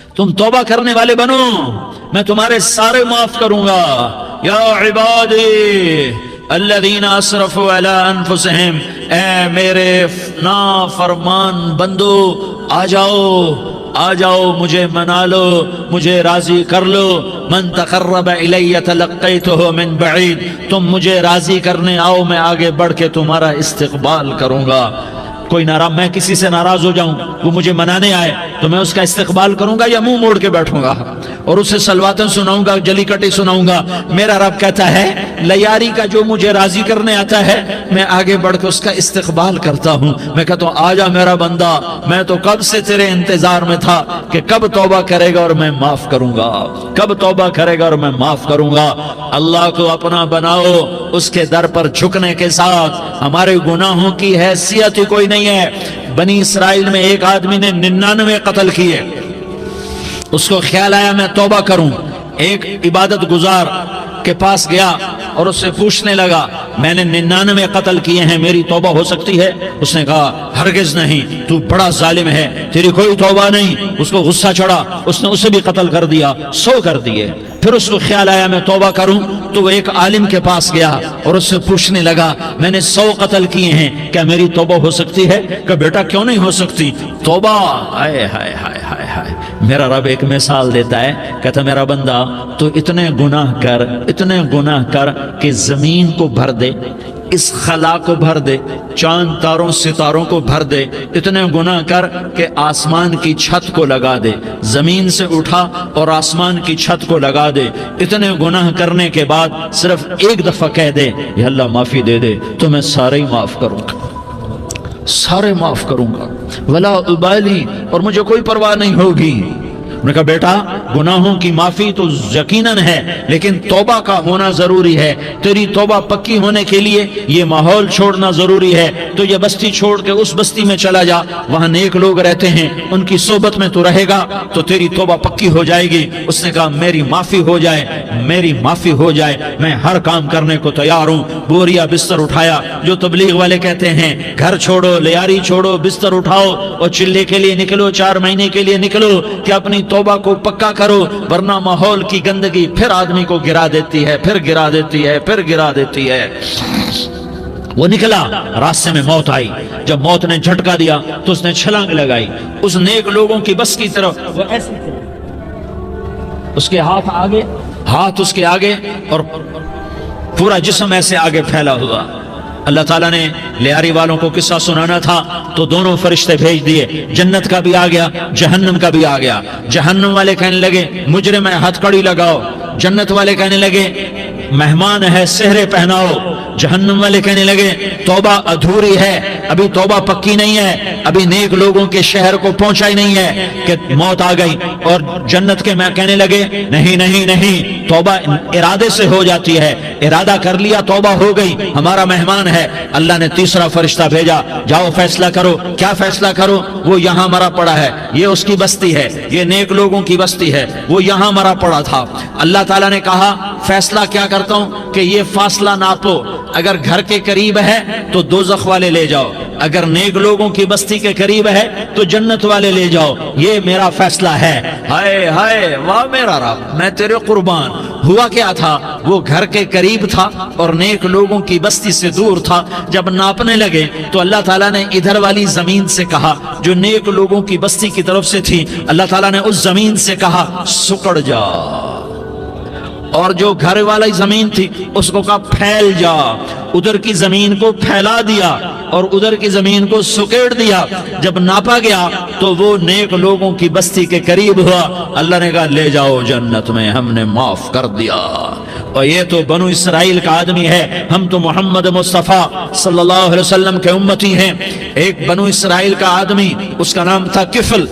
تم توبہ کرنے والے بنو، میں تمہارے سارے معاف کروں گا۔ یا عبادی الذین اسرفوا علی انفسہم، اے میرے نافرمان بندو، آ جاؤ مجھے منا لو، مجھے راضی کر لو۔ من تقرب الی تلقیتہ من بعید، تم مجھے راضی کرنے آؤ، میں آگے بڑھ کے تمہارا استقبال کروں گا۔ کوئی ناراض، میں کسی سے ناراض ہو جاؤں، وہ مجھے منانے آئے تو میں اس کا استقبال کروں گا یا منہ موڑ کے بیٹھوں گا اور اسے سلواتیں سناؤں گا، جلی کٹی سناؤں گا؟ میرا رب کہتا ہے لیاری کا جو مجھے راضی کرنے آتا ہے میں آگے بڑھ کے اس کا استقبال کرتا ہوں۔ میں کہتا ہوں آجا میرا بندہ، میں تو کب سے تیرے انتظار میں تھا کہ کب توبہ کرے گا اور میں معاف کروں گا، کب توبہ کرے گا اور میں معاف کروں گا۔ اللہ کو اپنا بناؤ، اس کے در پر جھکنے کے ساتھ ہمارے گناہوں کی حیثیت ہی کوئی نہیں ہے۔ بنی اسرائیل میں ایک آدمی نے 99 قتل کیے، اس کو خیال آیا میں توبہ کروں، ایک عبادت گزار کے پاس گیا اور اس سے پوچھنے لگا میں نے 99 قتل کیے ہیں، میری توبہ ہو سکتی ہے؟ اس نے کہا ہرگز نہیں، تو بڑا ظالم ہے، تیری کوئی توبہ نہیں۔ اس کو غصہ چڑھا، اس نے اسے بھی قتل کر دیا، 100 کر دیے۔ پھر اس کو خیال آیا میں توبہ کروں تو وہ ایک عالم کے پاس گیا اور اس سے پوچھنے لگا میں نے 100 قتل کیے ہیں، کیا میری توبہ ہو سکتی ہے؟ کہ بیٹا کیوں نہیں ہو سکتی توبہ؟ ہائے ہائے ہائے ہائے ہائے، میرا رب ایک مثال دیتا ہے، کہتا میرا بندہ تو اتنے گناہ کر کہ زمین کو بھر دے، اس خلا کو بھر دے، چاند تاروں ستاروں کو بھر دے، اتنے گناہ کر کہ آسمان کی چھت کو لگا دے، زمین سے اٹھا اور آسمان کی چھت کو لگا دے۔ اتنے گناہ کرنے کے بعد صرف ایک دفعہ کہہ دے یا اللہ معافی دے دے تو میں سارے ہی معاف کروں گا، سارے معاف کروں گا، ولا ابالی، اور مجھے کوئی پرواہ نہیں ہوگی۔ انہوں نے کہا بیٹا گناہوں کی معافی تو یقیناً ہے لیکن توبہ کا ہونا ضروری ہے، تیری توبہ پکی ہونے کے لیے یہ ماحول چھوڑنا ضروری ہے۔ تو یہ بستی چھوڑ کے اس بستی میں چلا جا، وہاں نیک لوگ رہتے ہیں، ان کی صحبت میں تو رہے گا تو تیری توبہ پکی ہو جائے گی۔ اس نے کہا میری معافی ہو جائے، میری معافی ہو جائے، میں ہر کام کرنے کو تیار ہوں۔ بوریا بستر اٹھایا، جو تبلیغ والے کہتے ہیں گھر چھوڑو، لیاری چھوڑو، بستر اٹھاؤ اور چلے کے لیے نکلو، 4 مہینے کے لیے نکلو کہ اپنی توبہ کو پکا کرو، ورنہ ماحول کی گندگی پھر آدمی کو گرا دیتی ہے، پھر گرا دیتی ہے، پھر گرا دیتی ہے۔ وہ نکلا، راستے میں موت آئی، جب موت نے جھٹکا دیا تو اس نے چھلانگ لگائی اس نیک لوگوں کی بس کی طرف، وہ ایسے اس کے ہاتھ اس کے آگے اور پورا جسم ایسے آگے پھیلا ہوا۔ اللہ تعالیٰ نے لیاری والوں کو قصہ سنانا تھا تو دونوں فرشتے بھیج دیے، جنت کا بھی آ گیا، جہنم کا بھی آ گیا۔ جہنم والے کہنے لگے مجرم ہے ہتھ کڑی لگاؤ، جنت والے کہنے لگے مہمان ہے سہرے پہناؤ۔ جہنم والے کہنے لگے توبہ ادھوری ہے، ابھی توبہ پکی نہیں ہے، ابھی نیک لوگوں کے شہر کو پہنچا ہی نہیں ہے کہ موت آ گئی۔ اور جنت کے میں کہنے لگے نہیں نہیں نہیں، توبہ ارادے سے ہو جاتی ہے، ارادہ کر لیا توبہ ہو گئی، ہمارا مہمان ہے۔ اللہ نے تیسرا فرشتہ بھیجا، جاؤ فیصلہ کرو۔ کیا فیصلہ کرو؟ وہ یہاں مرا پڑا ہے، یہ اس کی بستی ہے، یہ نیک لوگوں کی بستی ہے، وہ یہاں مرا پڑا تھا۔ اللہ تعالیٰ نے کہا فیصلہ کیا کرتا ہوں کہ یہ فاصلہ ناپو، اگر گھر کے قریب ہے تو دوزخ والے لے جاؤ، اگر نیک لوگوں کی بستی کے قریب ہے تو جنت والے لے جاؤ، یہ میرا فیصلہ ہے۔ ہائے ہائے واہ میرا رب، میں تیرے قربان۔ ہوا کیا تھا؟ وہ گھر کے قریب تھا اور نیک لوگوں کی بستی سے دور تھا۔ جب ناپنے لگے تو اللہ تعالیٰ نے ادھر والی زمین سے کہا جو نیک لوگوں کی بستی کی طرف سے تھی، اللہ تعالیٰ نے اس زمین سے کہا سکڑ جا، اور جو گھر والی زمین تھی اس کو کہا پھیل جا۔ ادھر کی زمین کو پھیلا دیا اور ادھر کی زمین کو سکیڑ دیا۔ جب ناپا گیا تو وہ نیک لوگوں کی بستی کے قریب ہوا۔ اللہ نے کہا لے جاؤ جنت میں، ہم نے معاف کر دیا۔ اور یہ تو بنو اسرائیل کا آدمی ہے، ہم تو محمد مصطفیٰ صلی اللہ علیہ وسلم کے امتی ہیں۔ ایک بنو اسرائیل کا آدمی، اس کا نام تھا کفل،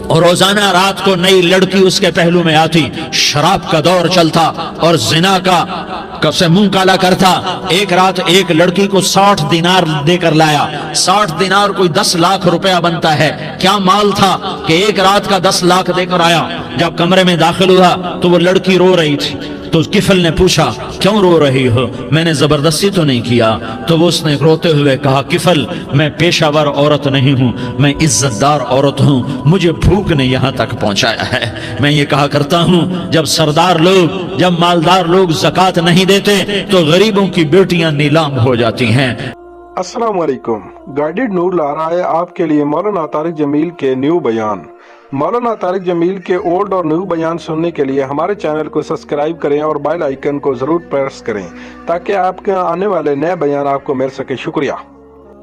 اور روزانہ رات کو نئی لڑکی اس کے پہلو میں آتی، شراب کا دور چلتا اور زنا کا سے منہ کالا کرتا۔ ایک رات ایک لڑکی کو 60 دینار دے کر لایا۔ 60 دینار کوئی 10 لاکھ روپیہ بنتا ہے۔ کیا مال تھا کہ ایک رات کا 10 لاکھ دے کر آیا۔ جب کمرے میں داخل ہوا تو وہ لڑکی رو رہی تھی، تو کفل نے پوچھا کیوں رو رہی ہو؟ میں نے زبردستی تو نہیں کیا۔ تو وہ اس نے روتے ہوئے کہا کفل میں پیشہ ور عورت نہیں ہوں، میں عزت دار عورت ہوں، مجھے بھوک نے یہاں تک پہنچایا ہے۔ میں یہ کہا کرتا ہوں جب سردار لوگ، جب مالدار لوگ زکوٰۃ نہیں دیتے تو غریبوں کی بیٹیاں نیلام ہو جاتی ہیں۔ السلام علیکم، گائیڈڈ نور لا رہا ہے آپ کے لیے مولانا طارق جمیل کے نیو بیان۔ مولانا طارق جمیل کے اولڈ اور نیو بیان سننے کے لیے ہمارے چینل کو سبسکرائب کریں اور بیل آئیکن کو ضرور پریس کریں تاکہ آپ کے آنے والے نئے بیان آپ کو مل سکے۔ شکریہ۔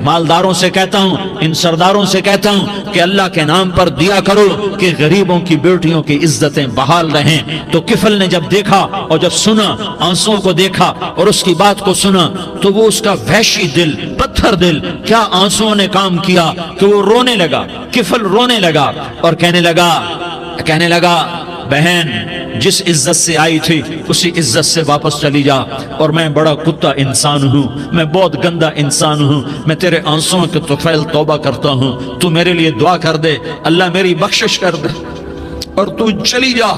مالداروں سے کہتا ہوں، ان سرداروں سے کہتا ہوں کہ اللہ کے نام پر دیا کرو کہ غریبوں کی بیٹیوں کی عزتیں بحال رہیں۔ تو کفل نے جب دیکھا اور جب سنا، آنسوں کو دیکھا اور اس کی بات کو سنا، تو وہ اس کا وحشی دل، پتھر دل، کیا آنسوں نے کام کیا کہ وہ رونے لگا۔ کفل رونے لگا اور کہنے لگا بہن جس عزت سے آئی تھی اسی عزت سے واپس چلی جا، اور میں بڑا کتا انسان ہوں، میں بہت گندا انسان ہوں، میں تیرے آنسوں کے طفیل توبہ کرتا ہوں، تو میرے لیے دعا کر دے، اللہ میری بخشش کر دے، اور تو چلی جا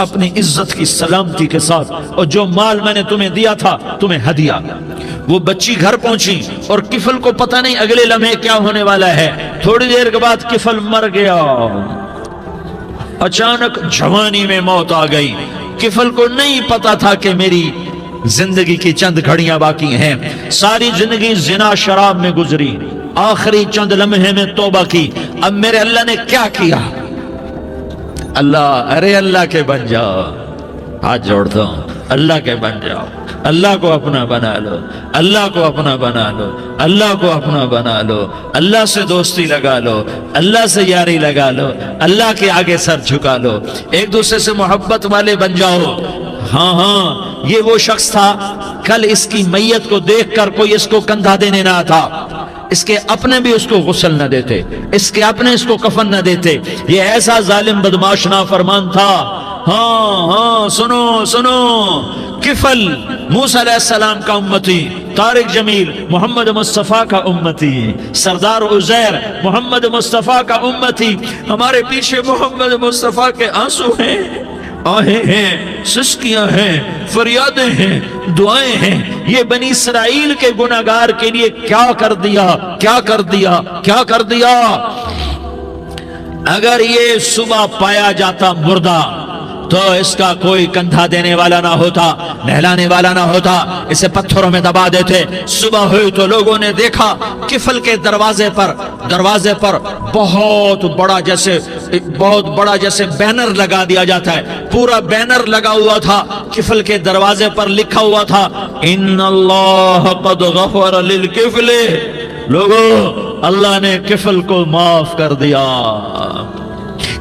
اپنی عزت کی سلامتی کے ساتھ، اور جو مال میں نے تمہیں دیا تھا تمہیں ہدیہ۔ وہ بچی گھر پہنچی اور کفل کو پتہ نہیں اگلے لمحے کیا ہونے والا ہے۔ تھوڑی دیر کے بعد کفل مر گیا، اچانک جوانی میں موت آ گئی۔ کفل کو نہیں پتا تھا کہ میری زندگی کی چند گھڑیاں باقی ہیں، ساری زندگی زنا شراب میں گزری، آخری چند لمحے میں توبہ کی۔ اب میرے اللہ نے کیا کیا؟ اللہ کے بن جاؤ، ہاتھ جوڑتا ہوں، اللہ کے بن جاؤ، اللہ کو اپنا بنا لو، اللہ کو اپنا بنا لو، اللہ کو اپنا بنا لو، اللہ سے دوستی لگا لو، اللہ سے یاری لگا لو، اللہ کے آگے سر جھکا لو، ایک دوسرے سے محبت والے بن جاؤ۔ ہاں یہ وہ شخص تھا، کل اس کی میت کو دیکھ کر کوئی اس کو کندھا دینے نہ تھا، اس کے اپنے بھی اس کو غسل نہ دیتے، اس کے اپنے اس کو کفن نہ دیتے، یہ ایسا ظالم بدماش نافرمان تھا۔ ہاں سنو، کفل موسیٰ علیہ السلام کا امتی، طارق جمیل محمد مصطفیٰ کا امتی، سردار عزیر محمد مصطفیٰ کا امتی۔ ہمارے پیچھے محمد مصطفیٰ کے آنسو ہیں، آہیں ہیں، سسکیاں ہیں، فریادیں ہیں، دعائیں ہیں۔ یہ بنی اسرائیل کے گناہگار کے لیے کیا کر دیا۔ اگر یہ صبح پایا جاتا مردہ تو اس کا کوئی کندھا دینے والا نہ ہوتا، نہلانے والا نہ ہوتا، اسے پتھروں میں دبا دیتے۔ صبح ہوئی تو لوگوں نے دیکھا کفل کے دروازے پر بہت بڑا جیسے بینر لگا دیا جاتا ہے، پورا بینر لگا ہوا تھا، کفل کے دروازے پر لکھا ہوا تھا ان اللہ قد غفر للکفل، لوگوں اللہ نے کفل کو معاف کر دیا۔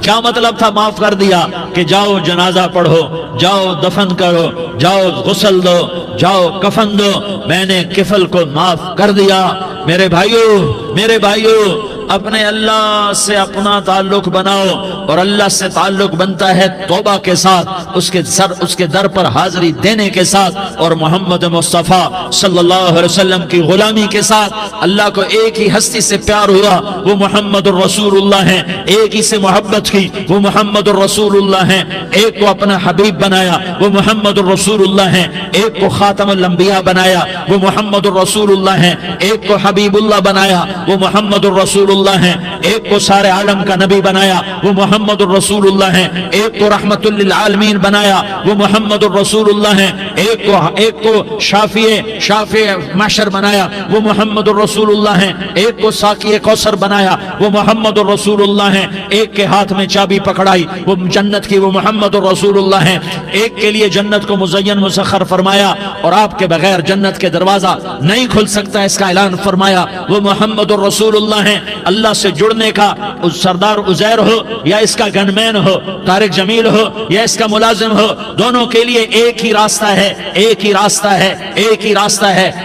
کیا مطلب تھا معاف کر دیا؟ کہ جاؤ جنازہ پڑھو، جاؤ دفن کرو، جاؤ غسل دو، جاؤ کفن دو، میں نے کفل کو معاف کر دیا۔ میرے بھائیو اپنے اللہ سے اپنا تعلق بناؤ، اور اللہ سے تعلق بنتا ہے توبہ کے ساتھ، اس کے در پر حاضری دینے کے ساتھ، اور محمد مصطفیٰ صلی اللہ علیہ وسلم کی غلامی کے ساتھ۔ اللہ کو ایک ہی ہستی سے پیار ہوا، وہ محمد الرسول اللہ ہیں، ایک ہی سے محبت کی، وہ محمد الرسول اللہ ہیں، ایک کو اپنا حبیب بنایا، وہ محمد الرسول اللہ ہیں، ایک کو خاتم الانبیاء بنایا، وہ محمد الرسول اللہ ہیں، ایک کو حبیب اللہ بنایا، وہ محمد الرسول اللہ ہیں، ایک کو سارے عالم کا نبی بنایا، وہ محمد الرسول اللہ ہیں، ایک کو رحمت للعالمین بنایا، وہ محمد الرسول اللہ ہیں، ایک کو شافع محشر بنایا، وہ محمد الرسول اللہ ہیں، ایک کو ساقی کوثر بنایا، وہ محمد الرسول اللہ ہیں، ایک کے ہاتھ میں چابی پکڑائی وہ جنت کی، وہ محمد الرسول اللہ ہیں، ایک کے لیے جنت کو مزین مسخر فرمایا اور آپ کے بغیر جنت کے دروازہ نہیں کھل سکتا اس کا اعلان فرمایا، وہ محمد الرسول اللہ ہیں۔ اللہ سے جڑنے کا سردار عزیر ہو یا اس کا گن مین ہو، طارق جمیل ہو یا اس کا ملازم ہو، دونوں کے لیے ایک ہی راستہ ہے۔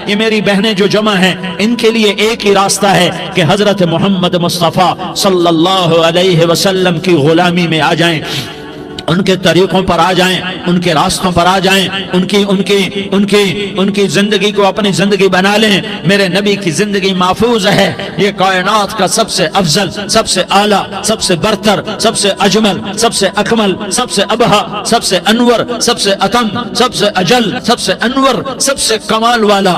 یہ میری بہنیں جو جمع ہیں ان کے لیے ایک ہی راستہ ہے کہ حضرت محمد مصطفیٰ صلی اللہ علیہ وسلم کی غلامی میں آ جائیں۔ ان کے طریقوں پر آ جائیں، ان کے راستوں پر آ جائیں، ان کی زندگی کو اپنی زندگی بنا لیں۔ میرے نبی کی زندگی محفوظ ہے۔ یہ کائنات کا سب سے افضل، سب سے اعلیٰ، سب سے برتر، سب سے اجمل، سب سے اکمل، سب سے ابہا، سب سے انور، سب سے اتم، سب سے اجل، سب سے انور، سب سے کمال والا،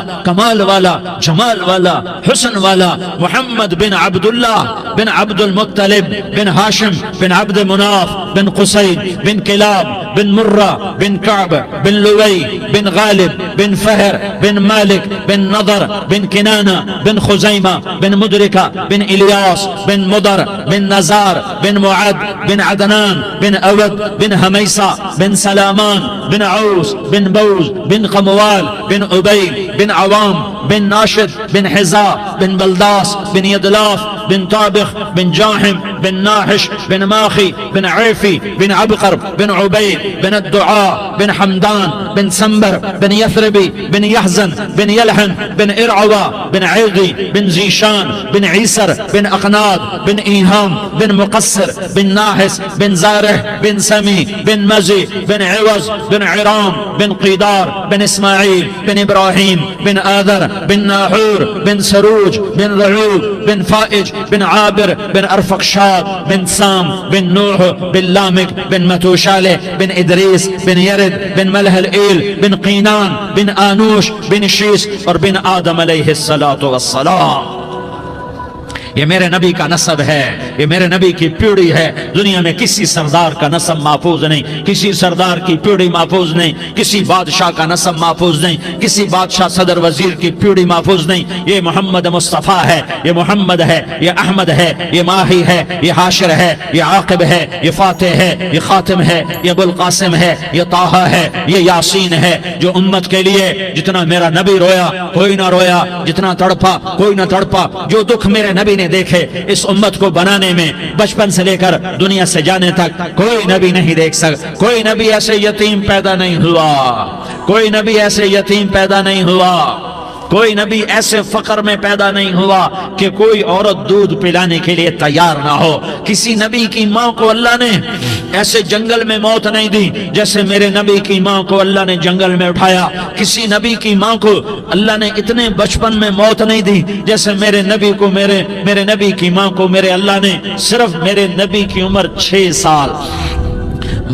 جمال والا، حسن والا محمد بن عبداللہ بن عبد المطلب بن ہاشم بن عبد مناف بن قصی بن کلاب بن مرہ بن کعب بن لوی بن غالب بن فہر بن مالک بن نضر بن کنانہ بن خزیمہ بن مدرکہ بن الیاس بن مدر بن نزار بن معد بن عدنان بن اود بن حمیسہ بن سلامان بن عوس بن بوز بن قموال بن عبید بن عوام بن ناشد بن حزا بن بلداس بن یدلاف بن طابخ بن جاحم بن ناحش بن ماخی بن عیفی بن عبقر بن عبید بن الدعاء بن حمدان بن سنبر بن یثربی بن یحزن بن یلحن بن ارعوا بن عیغی بن زیشان بن عیسر بن اقناد بن ایہام بن مقصر بن ناحس بن زارح بن سمی بن مزی بن عوض بن عرام بن قیدار بن اسماعیل بن ابراہیم بن آذر بن ناحور بن سروج بن رعود بن فائج بن عابر بن ارفقشاد بن سام بن نوح بن لامک بن متوشالہ بن ادریس بن یرد بن ملح الایل بن قینان بن آنوش بن شیس اور بن آدم علیہ السلام۔ یہ میرے نبی کا نسب ہے، یہ میرے نبی کی پیڑھی ہے۔ دنیا میں کسی سردار کا نسب محفوظ نہیں، کسی سردار کی پیڑھی محفوظ نہیں، کسی بادشاہ کا نسب محفوظ نہیں، کسی بادشاہ صدر وزیر کی پیڑھی محفوظ نہیں۔ یہ محمد مصطفیٰ ہے، یہ محمد ہے، یہ احمد ہے، یہ ماہی ہے، یہ حاشر ہے، یہ عاقب ہے، یہ فاتح ہے، یہ خاتم ہے، یہ ابو القاسم ہے، یہ طٰہٰ ہے، یہ یاسین ہے۔ جو امت کے لیے جتنا میرا نبی رویا کوئی نہ رویا، جتنا تڑپا کوئی نہ تڑپا، جو دکھ میرے نبی نے دیکھے اس امت کو بنانے میں، بچپن سے لے کر دنیا سے جانے تک کوئی نبی نہیں دیکھ سکتا۔ کوئی نبی ایسے یتیم پیدا نہیں ہوا، کوئی نبی ایسے یتیم پیدا نہیں ہوا، کوئی نبی ایسے فقر میں پیدا نہیں ہوا کہ کوئی عورت دودھ پلانے کے لیے تیار نہ ہو۔ کسی نبی کی ماں کو اللہ نے ایسے جنگل میں موت نہیں دی جیسے میرے نبی کی ماں کو اللہ نے جنگل میں اٹھایا۔ کسی نبی کی ماں کو اللہ نے اتنے بچپن میں موت نہیں دی جیسے میرے نبی کو، میرے نبی کی ماں کو میرے اللہ نے صرف میرے نبی کی عمر 6 سال،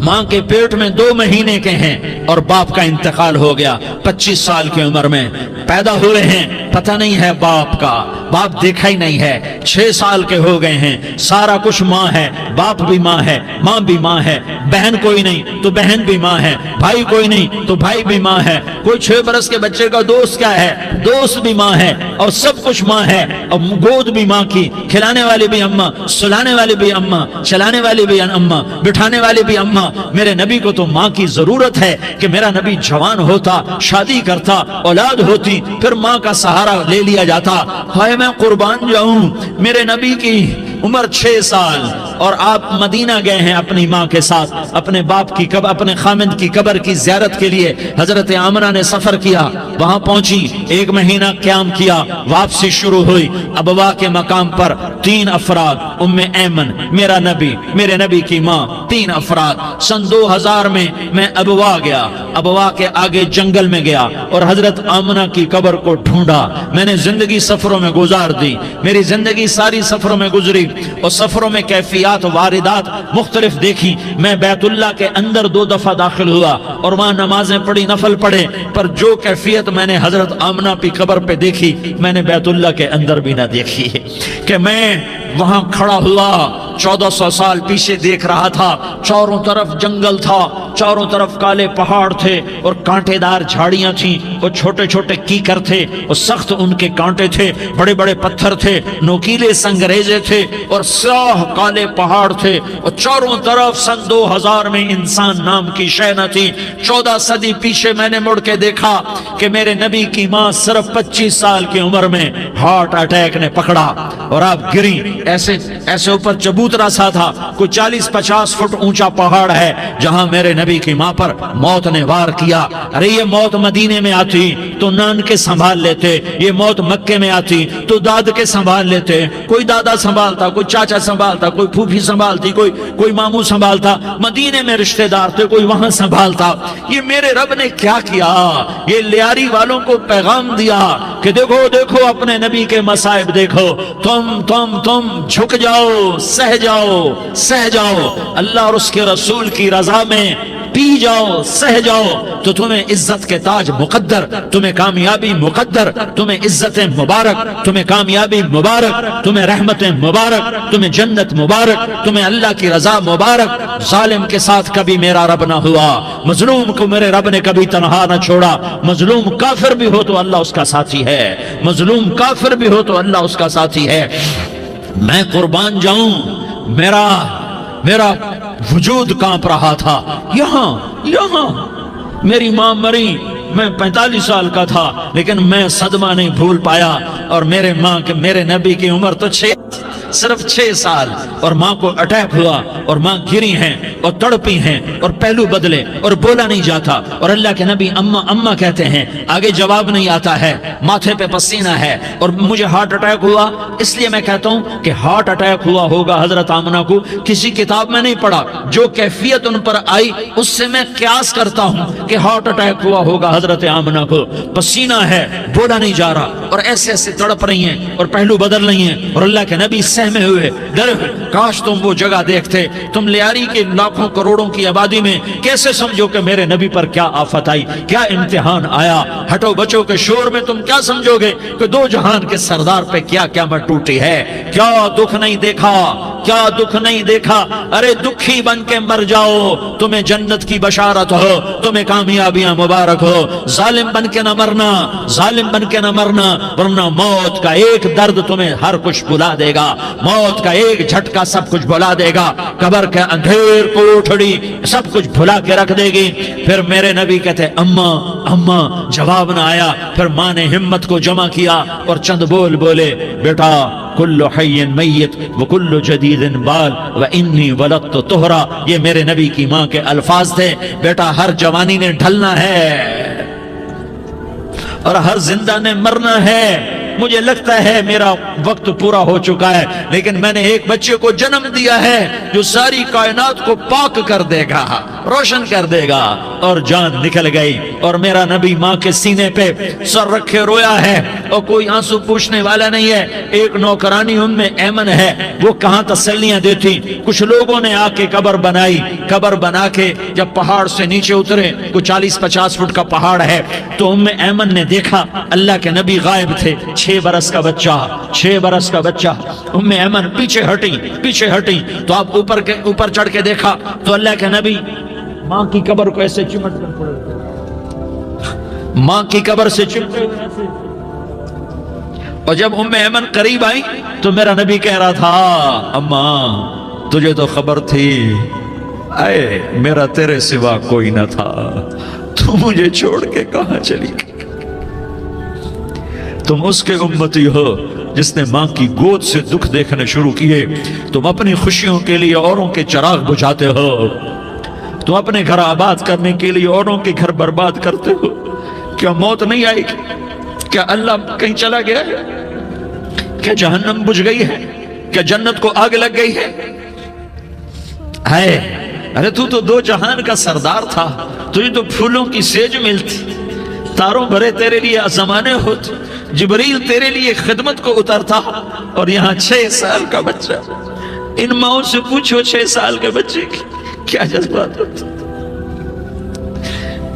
ماں کے پیٹ میں 2 مہینے کے ہیں اور باپ کا انتقال ہو گیا 25 سال کی عمر میں پیدا ہوئے ہیں، پتہ نہیں ہے باپ کا، باپ دیکھا ہی نہیں ہے، 6 سال کے ہو گئے ہیں، سارا کچھ ماں ہے، باپ بھی ماں ہے، ماں بھی ماں ہے، بہن کوئی نہیں تو بہن بھی ماں ہے، بھائی کوئی نہیں تو بھائی بھی ماں ہے، کوئی 6 برس کے بچے کا دوست کیا ہے، دوست بھی ماں ہے، اور سب کچھ ماں ہے، اور گود بھی ماں کی، کھلانے والی بھی اماں، سلانے والی بھی اماں، چلانے والی بھی اماں، بٹھانے والی بھی اماں۔ میرے نبی کو تو ماں کی ضرورت ہے کہ میرا نبی جوان ہوتا، شادی کرتا، اولاد ہوتی، پھر ماں کا سہارا لے لیا جاتا۔ ہائے میں قربان جاؤں، میرے نبی کی عمر 6 سال اور آپ مدینہ گئے ہیں اپنی ماں کے ساتھ، اپنے باپ کی قبر، اپنے خامند کی قبر کی زیارت کے لیے حضرت آمنہ نے سفر کیا، وہاں پہنچی، 1 مہینہ قیام کیا، واپسی شروع ہوئی۔ ابوا کے مقام پر 3 افراد، ام ایمن، میرا نبی، میرے نبی کی ماں، 3 افراد۔ سن 2000 میں ابوا گیا، ابوا کے آگے جنگل میں گیا اور حضرت آمنہ کی قبر کو ڈھونڈا۔ میں نے زندگی سفروں میں گزار دی، میری زندگی ساری سفروں میں گزری، اور سفروں میں کیفیات واردات مختلف دیکھی۔ میں بیت اللہ کے اندر 2 دفعہ داخل ہوا اور وہاں نمازیں پڑھی، نفل پڑھے، پر جو کیفیت میں نے حضرت آمنہ کی قبر پہ دیکھی میں نے بیت اللہ کے اندر بھی نہ دیکھی، کہ میں وہاں کھڑا ہوا 1400 سال پیچھے دیکھ رہا تھا، چاروں طرف جنگل تھا، چاروں طرف کالے پہاڑ تھے اور کانٹے دار جھاڑیاں تھیں، اور چھوٹے چھوٹے کیکر تھے اور سخت ان کے کانٹے تھے، بڑے بڑے پتھر تھے، نوکیلے سنگریزے تھے اور سیاہ کالے پہاڑ تھے، اور چاروں طرف سن 2000 میں انسان نام کی شے نہ تھی۔ 14 صدی پیچھے میں نے مڑ کے دیکھا کہ میرے نبی کی ماں صرف 25 سال کی عمر میں ہارٹ اٹیک نے پکڑا اور آپ گری ایسے ایسے اوپر چبوترا سا تھا، کوئی 40-50 فٹ اونچا پہاڑ ہے جہاں میرے نبی کی ماں پر موت نے وار کیا۔ ارے یہ موت مدینے میں آتی تو نان کے سنبھال لیتے، یہ موت مکے میں آتی تو داد کے سنبھال لیتے، کوئی دادا سنبھالتا، کوئی چاچا سنبھالتا، کوئی پھوپھی سنبھالتی، کوئی ماموں سنبھالتا، مدینے میں رشتہ دار تھے کوئی وہاں سنبھالتا۔ یہ میرے رب نے کیا کیا؟ یہ لیاری والوں کو پیغام دیا کہ دیکھو دیکھو اپنے نبی کے مصائب دیکھو، تم جھک جاؤ، سہ جاؤ اللہ اور اس کے رسول کی رضا میں پی جاؤ، سہ جاؤ تو تمہیں عزت کے تاج مقدر، تمہیں کامیابی مقدر، تمہیں عزت مبارک، تمہیں کامیابی مبارک، تمہیں رحمت مبارک، تمہیں جنت مبارک، تمہیں اللہ کی رضا مبارک۔ ظالم کے ساتھ کبھی میرا رب نہ ہوا، مظلوم کو میرے رب نے کبھی تنہا نہ چھوڑا۔ مظلوم کافر بھی ہو تو اللہ اس کا ساتھی ہے، مظلوم کافر بھی ہو تو اللہ اس کا ساتھی ہے۔ میں قربان جاؤں، میرا وجود کانپ رہا تھا۔ یہاں میری ماں مری، میں 45 سال کا تھا، لیکن میں صدمہ نہیں بھول پایا۔ اور میرے نبی کی عمر تو صرف 6 سال، اور ماں کو اٹیک ہوا اور ماں گری ہیں اور تڑپی ہیں اور پہلو بدلے اور بولا نہیں جاتا، اور اللہ کے نبی اماں کہتے ہیں، آگے جواب نہیں آتا ہے، ماتھے پہ پسینہ ہے، اور مجھے ہارٹ اٹیک ہوا۔ اس لیے میں کہتا ہوں کہ ہارٹ اٹیک ہوا ہوگا حضرت آمنہ کو، کسی کتاب میں نہیں پڑھا، جو کیفیت ان پر آئی اس سے میں قیاس کرتا ہوں کہ ہارٹ اٹیک ہوا ہوگا حضرت آمنہ کو۔ پسینہ ہے، بولا نہیں جا رہا، اور ایسے تڑپ رہی ہیں اور پہلو بدل رہی ہیں، اور اللہ کے نبی سہمے ہوئے ڈرے ہوئے۔ کاش تم وہ جگہ دیکھتے، تم لیاری کے لاکھوں کروڑوں کی آبادی میں کیسے سمجھو کہ میرے نبی پر کیا آفت آئی، کیا امتحان آیا۔ ہٹو بچوں کے شور میں تم کیا سمجھو گے کہ دو جہان کے سردار پہ کیا قیامت ٹوٹی ہے۔ کیا دکھ نہیں دیکھا، کیا دکھ نہیں دیکھا۔ ارے دکھی بن کے مر جاؤ، تمہیں جنت کی بشارت ہو، تمہیں کامیابیاں مبارک ہو۔ ظالم بن کے نہ مرنا، ظالم بن کے نہ مرنا، ورنہ موت کا ایک درد تمہیں ہر کچھ بلا دے گا، موت کا ایک جھٹکا سب کچھ بھلا دے گا، قبر کے اندھیر کوٹھڑی سب کچھ بھلا کے رکھ دے گی۔ پھر میرے نبی کہتے اماں، جواب نہ آیا۔ پھر ماں نے ہمت کو جمع کیا اور چند بولے، بیٹا کل حی میت وکل جدید بال وانی ولدت طہرا۔ یہ میرے نبی کی ماں کے الفاظ تھے، بیٹا ہر جوانی نے ڈھلنا ہے اور ہر زندہ نے مرنا ہے۔ مجھے لگتا ہے میرا وقت پورا ہو چکا ہے، لیکن میں نے ایک بچے کو جنم دیا ہے جو ساری کائنات کو پاک کر دے گا، روشن کر دے گا۔ اور جان نکل گئی، اور میرا نبی ماں کے سینے پہ سر رکھے رویا ہے، اور کوئی آنسو پوچھنے والا نہیں ہے۔ ایک نوکرانی ام ایمن ہے، وہ کہاں تسلیاں دیتی۔ کچھ لوگوں نے آ کے قبر بنائی، قبر بنا کے جب پہاڑ سے نیچے اترے، کوئی 40-50 فٹ کا پہاڑ ہے، تو ام ایمن نے دیکھا اللہ کے نبی غائب تھے، 6 برس کا بچہ۔ ام ایمن پیچھے ہٹی تو آپ اوپر چڑھ کے دیکھا تو اللہ کے نبی ماں کی قبر کو ایسے چمٹ کر پڑے، ماں کی قبر سے چمٹے ہوئے ایسے۔ اور جب ام ایمن قریب آئی تو میرا نبی کہہ رہا تھا، اماں تجھے تو خبر تھی، اے میرا تیرے سوا کوئی نہ تھا، تو مجھے چھوڑ کے کہاں چلی گئی۔ تم اس کے امتی ہو جس نے ماں کی گود سے دکھ دیکھنے شروع کیے۔ تم اپنی خوشیوں کے لیے اوروں کے چراغ بجھاتے ہو، تم اپنے گھر آباد کرنے کے لیے اوروں کے گھر برباد کرتے ہو۔ کیا موت نہیں آئے گی؟ کیا اللہ کہیں چلا گیا ہے؟ کیا جہنم بجھ گئی ہے؟ کیا جنت کو آگ لگ گئی ہے؟ ارے تو 2 جہان کا سردار تھا، تجھے تو پھولوں کی سیج ملتی، تاروں بھرے تیرے لیے زمانے ہوتے، جبریل تیرے لیے خدمت کو اترتا، اور یہاں 6 سال کا بچہ۔ ان ماؤں سے پوچھو 6 سال کے بچے کی کیا جذبات ہوتے۔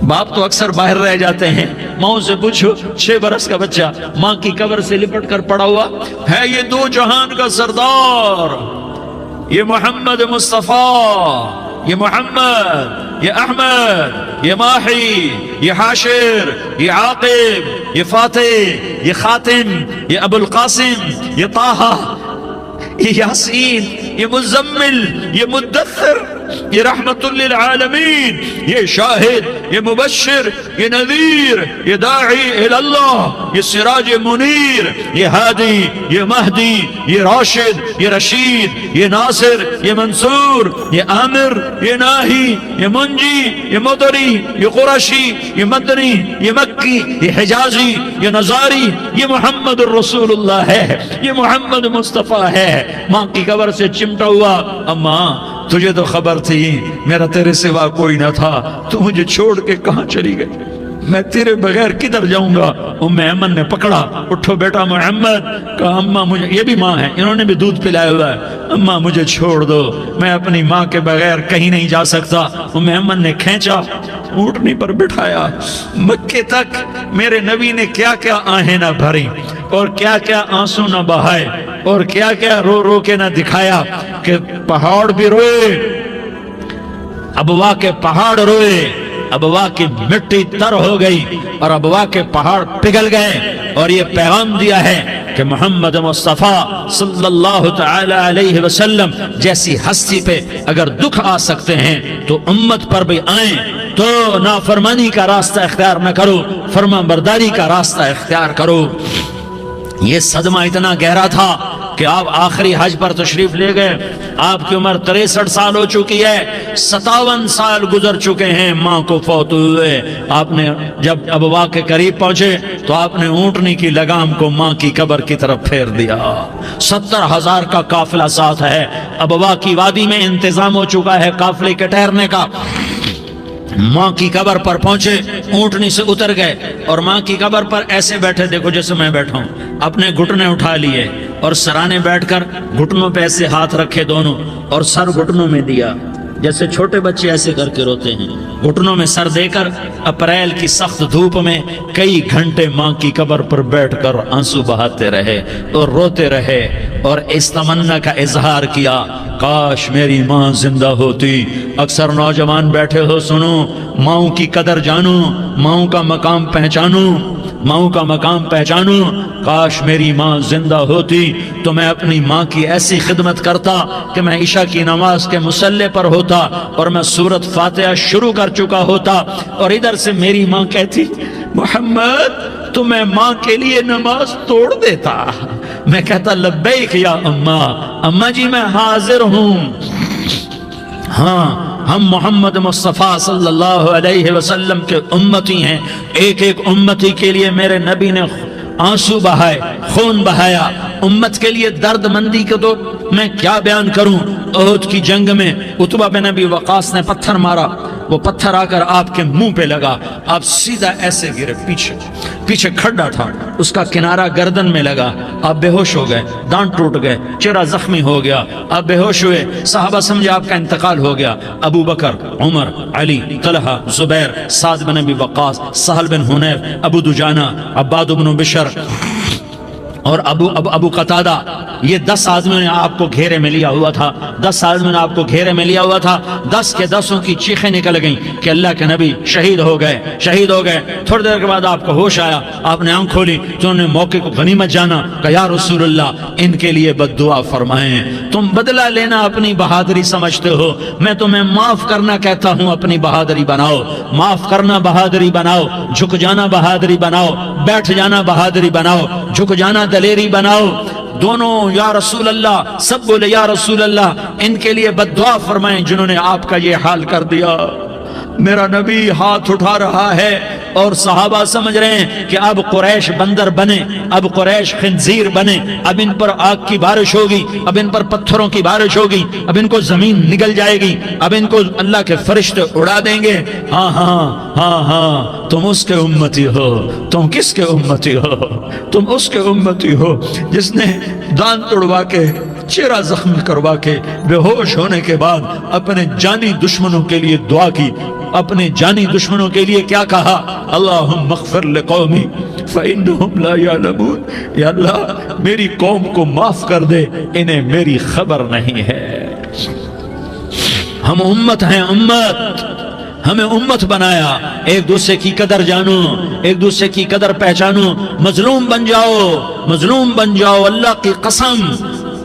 باپ تو اکثر باہر رہ جاتے ہیں، ماؤں سے پوچھو 6 برس کا بچہ ماں کی قبر سے لپٹ کر پڑا ہوا ہے۔ یہ 2 جہان کا سردار، یہ محمد مصطفیٰ، یہ محمد، یہ احمد، یہ ماہی، یہ حاشر، یہ عاقب، یہ فاتح، یہ خاتم، یہ ابو القاسم، یہ طٰہٰ، یہ یاسین، یہ مزمل، یہ مدثر، یہ رحمت للعالمین، یہ شاہد، یہ مبشر، یہ نذیر، یہ داعی اللہ، یہ سراج منیر، یہ ہادی، یہ مہدی، یہ راشد، یہ رشید، یہ ناصر، یہ منصور، یہ عامر، یہ ناہی، یہ منجی، یہ مدری، یہ قرشی، یہ مدنی، یہ مکی، یہ حجازی، یہ نظاری، یہ محمد الرسول اللہ ہے، یہ محمد مصطفیٰ ہے۔ ماں کی قبر سے چمٹا ہوا، اماں تجھے تو خبر تھی میرا تیرے سوا کوئی نہ تھا، تو مجھے چھوڑ کے کہاں چلی گئی؟ میں تیرے بغیر کدھر جاؤں گا؟ ام ایمن نے پکڑا، اٹھو بیٹا محمد، کہا اماں مجھے، یہ بھی ماں ہے، انہوں نے بھی دودھ پلایا ہوا ہے، اماں مجھے چھوڑ دو، میں اپنی ماں کے بغیر کہیں نہیں جا سکتا۔ ام ایمن نے کھینچا، اونٹنی پر بٹھایا، مکے تک میرے نبی نے کیا کیا آہیں نہ بھری، اور کیا کیا آنسو نہ بہائے، اور کیا کیا رو رو کے نہ دکھایا کہ پہاڑ بھی روئے، ابوا کے پہاڑ روئے، ابوا کی مٹی تر ہو گئی اور ابوا کے پہاڑ پگھل گئے، اور یہ پیغام دیا ہے کہ محمد مصطفیٰ صلی اللہ تعالی علیہ وسلم جیسی ہستی پہ اگر دکھ آ سکتے ہیں تو امت پر بھی آئیں، تو نافرمانی کا راستہ اختیار نہ کرو، فرما برداری کا راستہ اختیار کرو۔ یہ صدمہ اتنا گہرا تھا کہ آپ آخری حج پر تشریف لے گئے، آپ کی عمر 63 سال ہو چکی ہے، 57 سال گزر چکے ہیں ماں کو فوت ہوئے۔ آپ نے جب ابوا کے قریب پہنچے تو آپ نے اونٹنی کی لگام کو ماں کی قبر کی طرف پھیر دیا۔ 70,000 کا قافلہ ساتھ ہے، ابوا کی وادی میں انتظام ہو چکا ہے قافلے کے ٹھہرنے کا۔ ماں کی قبر پر پہنچے، اونٹنی سے اتر گئے اور ماں کی قبر پر ایسے بیٹھے، دیکھو جیسے میں بیٹھا ہوں، اپنے گھٹنے اٹھا لیے اور سرانے بیٹھ کر گھٹنوں پہ ایسے ہاتھ رکھے دونوں اور سر گھٹنوں میں دیا، جیسے چھوٹے بچے ایسے کر کے روتے ہیں، گھٹنوں میں سر دے کر اپریل کی سخت دھوپ میں کئی گھنٹے ماں کی قبر پر بیٹھ کر آنسو بہاتے رہے اور روتے رہے، اور اس تمنا کا اظہار کیا، کاش میری ماں زندہ ہوتی۔ اکثر نوجوان بیٹھے ہو، سنو، ماؤں کی قدر جانو، ماؤں کا مقام پہچانو، ماؤں کا مقام پہچانو۔ کاش میری ماں زندہ ہوتی تو میں اپنی ماں کی ایسی خدمت کرتا کہ میں عشاء کی نماز کے مصلی پر ہوتا اور میں سورۃ فاتحہ شروع کر چکا ہوتا، اور ادھر سے میری ماں کہتی محمد تو میں ماں کے لیے نماز توڑ دیتا، میں کہتا لبیک یا اماں، اماں جی میں حاضر ہوں۔ ہاں، ہم محمد مصطفیٰ صلی اللہ علیہ وسلم کے امتی ہیں، ایک ایک امتی کے لیے میرے نبی نے آنسو بہائے، خون بہایا، امت کے لیے درد مندی کو تو میں کیا بیان کروں۔ احد کی جنگ میں عتبہ بن ابی وقاص نے پتھر مارا، وہ پتھر آ کر آپ کے منہ پہ لگا، آپ سیدھا ایسے گرے، پیچھے کھڈا تھا، اس کا کنارہ گردن میں لگا، آپ بے ہوش ہو گئے، دانت ٹوٹ گئے، چہرہ زخمی ہو گیا، آپ بے ہوش ہوئے، صحابہ سمجھے آپ کا انتقال ہو گیا۔ ابو بکر، عمر، علی، طلحہ، زبیر، سعد بن ابی وقاص، سہل بن حنیف، ابو دجانہ، عباد بن بشر اور ابو قتادہ، یہ 10 آدمیوں نے آپ کو گھیرے میں لیا ہوا تھا، 10 آدمیوں نے آپ کو گھیرے میں لیا ہوا تھا، 10 کے 10 کی چیخیں نکل گئیں کہ اللہ کے نبی شہید ہو گئے، شہید ہو گئے۔ تھوڑی دیر کے بعد آپ کو ہوش آیا، آپ نے آنکھ کھولی تو انہوں نے موقع کو غنیمت جانا کہ یا رسول اللہ ان کے لیے بد دعا فرمائیں، تم بدلہ لینا اپنی بہادری سمجھتے ہو، میں تمہیں معاف کرنا کہتا ہوں، اپنی بہادری بناؤ، معاف کرنا بہادری بناؤ، جھک جانا بہادری بناؤ، بیٹھ جانا بہادری بناؤ، جھک جانا دلیری بناؤ۔ دونوں یا رسول اللہ، سب بولے یا رسول اللہ، ان کے لیے بد دعا فرمائیں جنہوں نے آپ کا یہ حال کر دیا۔ میرا نبی ہاتھ اٹھا رہا ہے اور صحابہ سمجھ رہے ہیں کہ اب قریش بندر بنے، اب قریش خنزیر بنے، اب ان پر آگ کی بارش ہوگی، اب ان پر پتھروں کی بارش ہوگی، اب ان کو زمین نگل جائے گی، اب ان کو اللہ کے فرشتے اڑا دیں گے۔ ہاں ہاں ہاں ہاں، تم اس کے امتی ہو۔ تم کس کے امتی ہو؟ تم اس کے امتی ہو جس نے دانت توڑوا کے، چہرہ زخمی کروا کے، بے ہوش ہونے کے بعد اپنے جانی دشمنوں کے لیے دعا کی، اپنے جانی دشمنوں کے لیے کیا کہا؟ اللہم اغفر لقومی فإنہم لا یعلمون، یا اللہ میری قوم کو معاف کر دے، انہیں میری خبر نہیں ہے۔ ہم امت ہیں، امت، ہمیں امت بنایا، ایک دوسرے کی قدر جانو، ایک دوسرے کی قدر پہچانو، مظلوم بن جاؤ، مظلوم بن جاؤ، اللہ کی قسم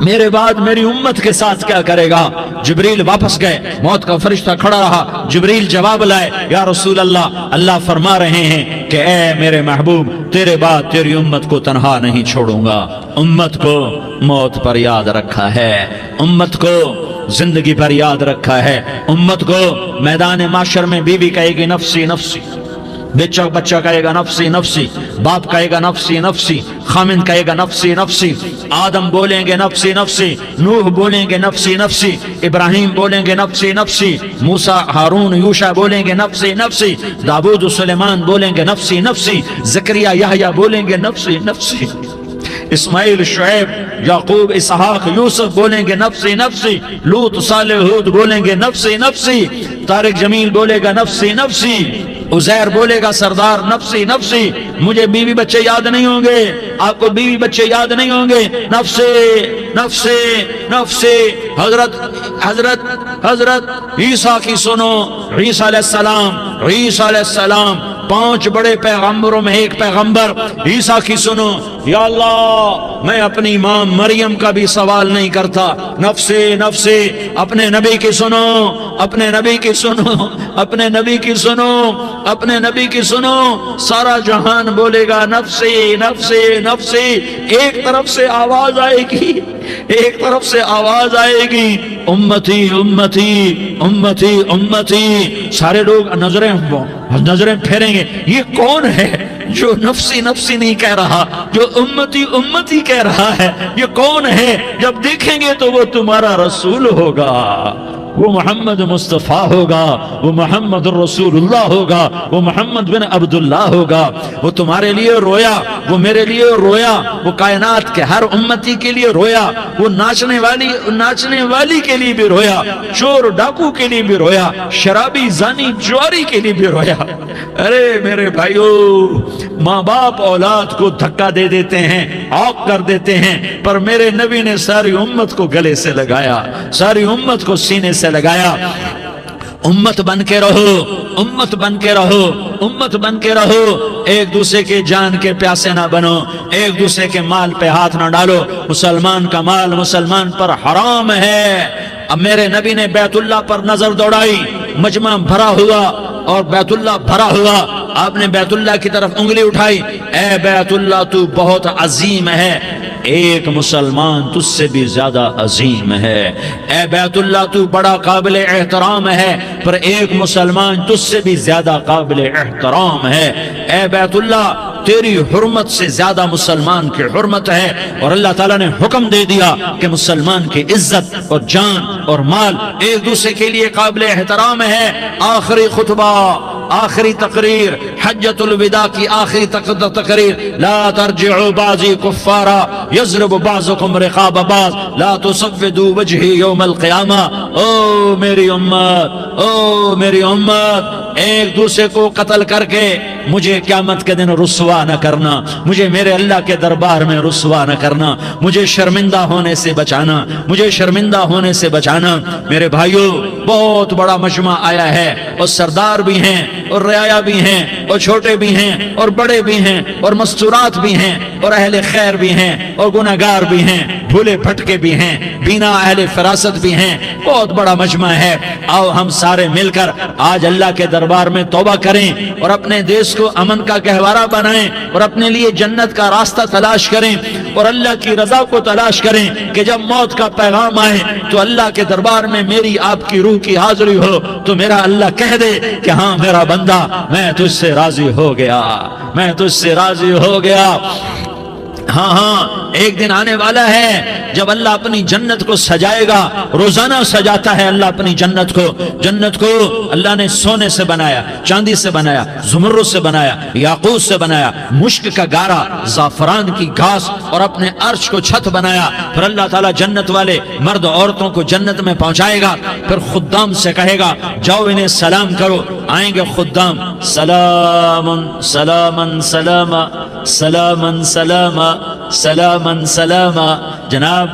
میرے بعد میری امت کے ساتھ کیا کرے گا؟ جبریل واپس گئے، موت کا فرشتہ کھڑا رہا، جبریل جواب لائے، یا رسول اللہ فرما رہے ہیں کہ اے میرے محبوب، تیرے بعد تیری امت کو تنہا نہیں چھوڑوں گا۔ امت کو موت پر یاد رکھا ہے، امت کو زندگی پر یاد رکھا ہے، امت کو میدان معاشر میں بیوی کہے گی نفسی نفسی، بچہ کہے گا نفسی نفسی، باپ کہے گا نفسی نفسی، خامن کہے گا نفسی نفسی، آدم بولیں گے نفسی نفسی، نوح بولیں گے نفسی نفسی، ابراہیم بولیں گے نفسی نفسی، موسیٰ ہارون یوشع بولیں گے نفسی نفسی، داؤد و سلیمان بولیں گے نفسی نفسی، زکریا یحییٰ بولیں گے نفسی نفسی، اسماعیل شعیب یعقوب اسحاق یوسف بولیں گے نفسی نفسی، لوط صالح ہود بولیں گے نفسی نفسی، طارق جمیل بولے گا نفسی نفسی، عزیر بولے گا سردار نفسی نفسی، مجھے بیوی بچے یاد نہیں ہوں گے، آپ کو بیوی بچے یاد نہیں ہوں گے، نفسی نفسی نفسی۔ حضرت عیسیٰ کی سنو، عیسیٰ علیہ السلام 5 بڑے پیغمبروں میں ایک پیغمبر عیسیٰ کی سنو، یا اللہ میں اپنی ماں مریم کا بھی سوال نہیں کرتا، نفسی نفسی۔ اپنے نبی کی سنو، اپنے نبی کی سنو، اپنے نبی کی سنو، اپنے نبی کی سنو، سارا جہان بولے گا نفسی نفسی نفسی۔ ایک طرف سے آواز آئے گی، ایک طرف سے آواز آئے گی، امتی امتی امتی امتی۔ سارے لوگ نظریں پھیریں گے، یہ کون ہے جو نفسی نفسی نہیں کہہ رہا، جو امتی امتی کہہ رہا ہے؟ یہ کون ہے؟ جب دیکھیں گے تو وہ تمہارا رسول ہوگا، وہ محمد مصطفیٰ ہوگا، وہ محمد الرسول اللہ ہوگا، وہ محمد بن عبداللہ ہوگا۔ وہ تمہارے لیے رویا، وہ میرے لیے رویا، وہ کائنات کے ہر امتی کے لیے رویا، وہ ناچنے والی کے لیے بھی رویا، چور ڈاکو کے لیے بھی رویا، شرابی زانی جواری کے لیے بھی رویا۔ ارے میرے بھائیو، ماں باپ اولاد کو دھکا دے دیتے ہیں، عاق کر دیتے ہیں، پر میرے نبی نے ساری امت کو گلے سے لگایا، ساری امت کو سینے سے لگایا۔ امت بن کے رہو، امت بن کے رہو، امت بن کے رہو، ایک دوسرے کے جان کے پیاسے نہ بنو، ایک دوسرے کے مال پہ ہاتھ نہ ڈالو۔ مسلمان کا مال مسلمان پر حرام ہے۔ اب میرے نبی نے بیت اللہ پر نظر دوڑائی، مجمع بھرا ہوا اور بیت اللہ بھرا ہوا، آپ نے بیت اللہ کی طرف انگلی اٹھائی، اے بیت اللہ تو بہت عظیم ہے، ایک مسلمان تجھ سے بھی زیادہ عظیم ہے، اے بیت اللہ تو بڑا قابل احترام ہے، پر ایک مسلمان تجھ سے بھی زیادہ قابل احترام ہے، اے بیت اللہ تیری حرمت سے زیادہ مسلمان کی حرمت ہے۔ اور اللہ تعالیٰ نے حکم دے دیا کہ مسلمان کی عزت اور جان اور مال ایک دوسرے کے لیے قابل احترام ہے۔ آخری خطبہ، آخری تقریر، حجۃ الوداع کی آخری تقریر، لا ترجعوا بعضی کفارا یضرب بعضکم رقاب بعض لا تسودوا وجہی یوم القیامہ۔ او میری امت، او میری امت، ایک دوسرے کو قتل کر کے مجھے قیامت کے دن رسوا نہ کرنا، مجھے میرے اللہ کے دربار میں رسوا نہ کرنا، مجھے شرمندہ ہونے سے بچانا، مجھے شرمندہ ہونے سے بچانا۔ میرے بھائیو، بہت بڑا مجمع آیا ہے، اور سردار بھی ہیں اور رعایا بھی ہیں اور چھوٹے بھی ہیں اور بڑے بھی ہیں اور مستورات بھی ہیں اور اہل خیر بھی ہیں اور گناہگار بھی ہیں، بھولے بھٹکے بھی ہیں، بینا اہل فراست بھی ہیں، بہت بڑا مجمع ہے۔ آؤ ہم سارے مل کر آج اللہ کے دربار میں توبہ کریں اور اپنے دیش کو امن کا گہوارہ بنائیں اور اپنے لیے جنت کا راستہ تلاش کریں اور اللہ کی رضا کو تلاش کریں کہ جب موت کا پیغام آئے تو اللہ کے دربار میں میری آپ کی روح کی حاضری ہو تو میرا اللہ کہہ دے کہ ہاں میرا بندہ، میں تجھ سے راضی ہو گیا، میں تجھ سے راضی ہو گیا۔ ہاں ہاں، ایک دن آنے والا ہے جب اللہ اپنی جنت کو سجائے گا، روزانہ سجاتا ہے اللہ اپنی جنت کو۔ جنت کو اللہ نے سونے سے بنایا، چاندی سے بنایا، زمرد سے بنایا، یاقوت سے بنایا، مشک کا گارا، زعفران کی گھاس اور اپنے عرش کو چھت بنایا۔ پھر اللہ تعالیٰ جنت والے مرد عورتوں کو جنت میں پہنچائے گا، پھر خدام سے کہے گا جاؤ انہیں سلام کرو۔ آئیں گے خدام، سلامن سلامن سلاما، سلامن سلاما، سلامن سلاما۔ جناب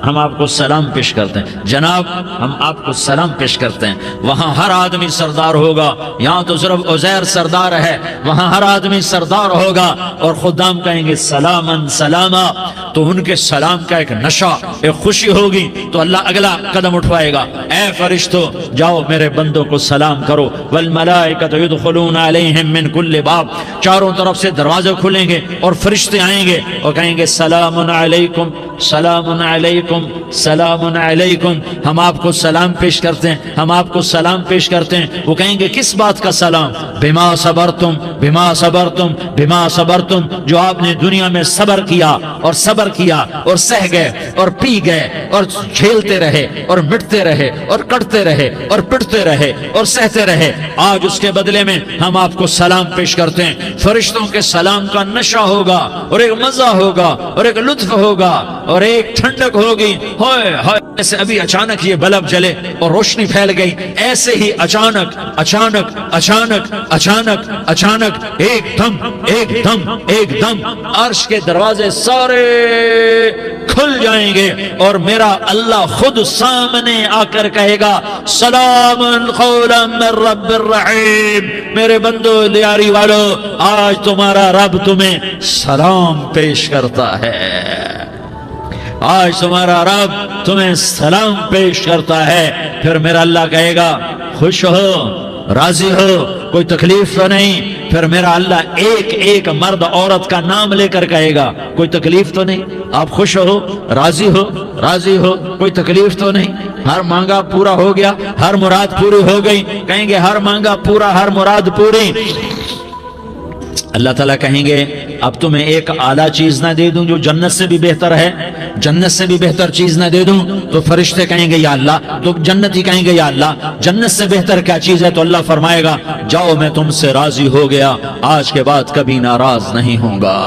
ہم آپ کو سلام پیش کرتے ہیں، جناب ہم آپ کو سلام پیش کرتے ہیں۔ وہاں ہر آدمی سردار ہوگا، یہاں تو صرف عزیر سردار ہے، وہاں ہر آدمی سردار ہوگا، اور خدام کہیں گے سلامن سلاما، تو ان کے سلام کا ایک نشہ، ایک خوشی ہوگی، تو اللہ اگلا قدم اٹھوائے گا، اے فرشتوں جاؤ میرے بندوں کو سلام کرو، والملائکۃ یدخلون علیہم من کل باب، چاروں طرف سے دروازے کھلیں گے اور فرشتے آئیں گے اور کہیں گے سلام علیکم سلام علیکم سلام علیکم، ہم آپ کو سلام پیش کرتے ہیں، ہم آپ کو سلام پیش کرتے ہیں۔ وہ کہیں گے کس بات کا سلام؟ بما صبرتم بما صبرتم بما صبرتم، جو آپ نے دنیا میں صبر کیا اور صبر کیا اور سہ گئے اور پی گئے اور جھیلتے رہے اور مٹتے رہے اور کٹتے رہے اور پٹتے رہے اور سہتے رہے، آج اس کے بدلے میں ہم آپ کو سلام پیش کرتے ہیں۔ فرشتوں کے سلام کا نشہ ہوگا اور ایک مزہ ہوگا اور ایک لطف ہوگا اور ایک ٹھنڈک ہوگی، ہائے ہائے، ایسے ابھی اچانک یہ بلب جلے اور روشنی پھیل گئی، ایسے ہی اچانک اچانک اچانک اچانک اچانک ایک دم ایک دم ایک دم عرش کے دروازے سارے کھل جائیں گے اور میرا اللہ خود سامنے آ کر کہے گا سلام قولا من رب الرحیم، میرے بندو دیاری والو، آج تمہارا رب تمہیں سلام پیش کرتا ہے، آج تمہارا رب تمہیں سلام پیش کرتا ہے۔ پھر میرا اللہ کہے گا خوش ہو، راضی ہو، کوئی تکلیف تو نہیں؟ پھر میرا اللہ ایک ایک مرد عورت کا نام لے کر کہے گا کوئی تکلیف تو نہیں؟ آپ خوش ہو، راضی ہو، راضی ہو، کوئی تکلیف تو نہیں؟ ہر مانگا پورا ہو گیا، ہر مراد پوری ہو گئی؟ کہیں گے ہر مانگا پورا، ہر مراد پوری۔ اللہ تعالیٰ کہیں گے اب تمہیں ایک اعلیٰ چیز نہ دے دوں جو جنت سے بھی بہتر ہے؟ جنت سے بھی بہتر چیز نہ دے دوں؟ تو فرشتے کہیں گے یا اللہ، تو جنتی کہیں گے یا اللہ جنت سے بہتر کیا چیز ہے؟ تو اللہ فرمائے گا جاؤ میں تم سے راضی ہو گیا، آج کے بعد کبھی ناراض نہیں ہوں گا۔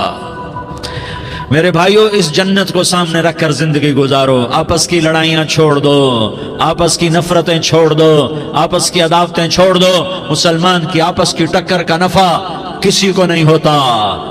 میرے بھائیوں، اس جنت کو سامنے رکھ کر زندگی گزارو، آپس کی لڑائیاں چھوڑ دو، آپس کی نفرتیں چھوڑ دو، آپس کی عداوتیں چھوڑ دو۔ مسلمان کی آپس کی ٹکر کا نفع کسی کو نہیں ہوتا،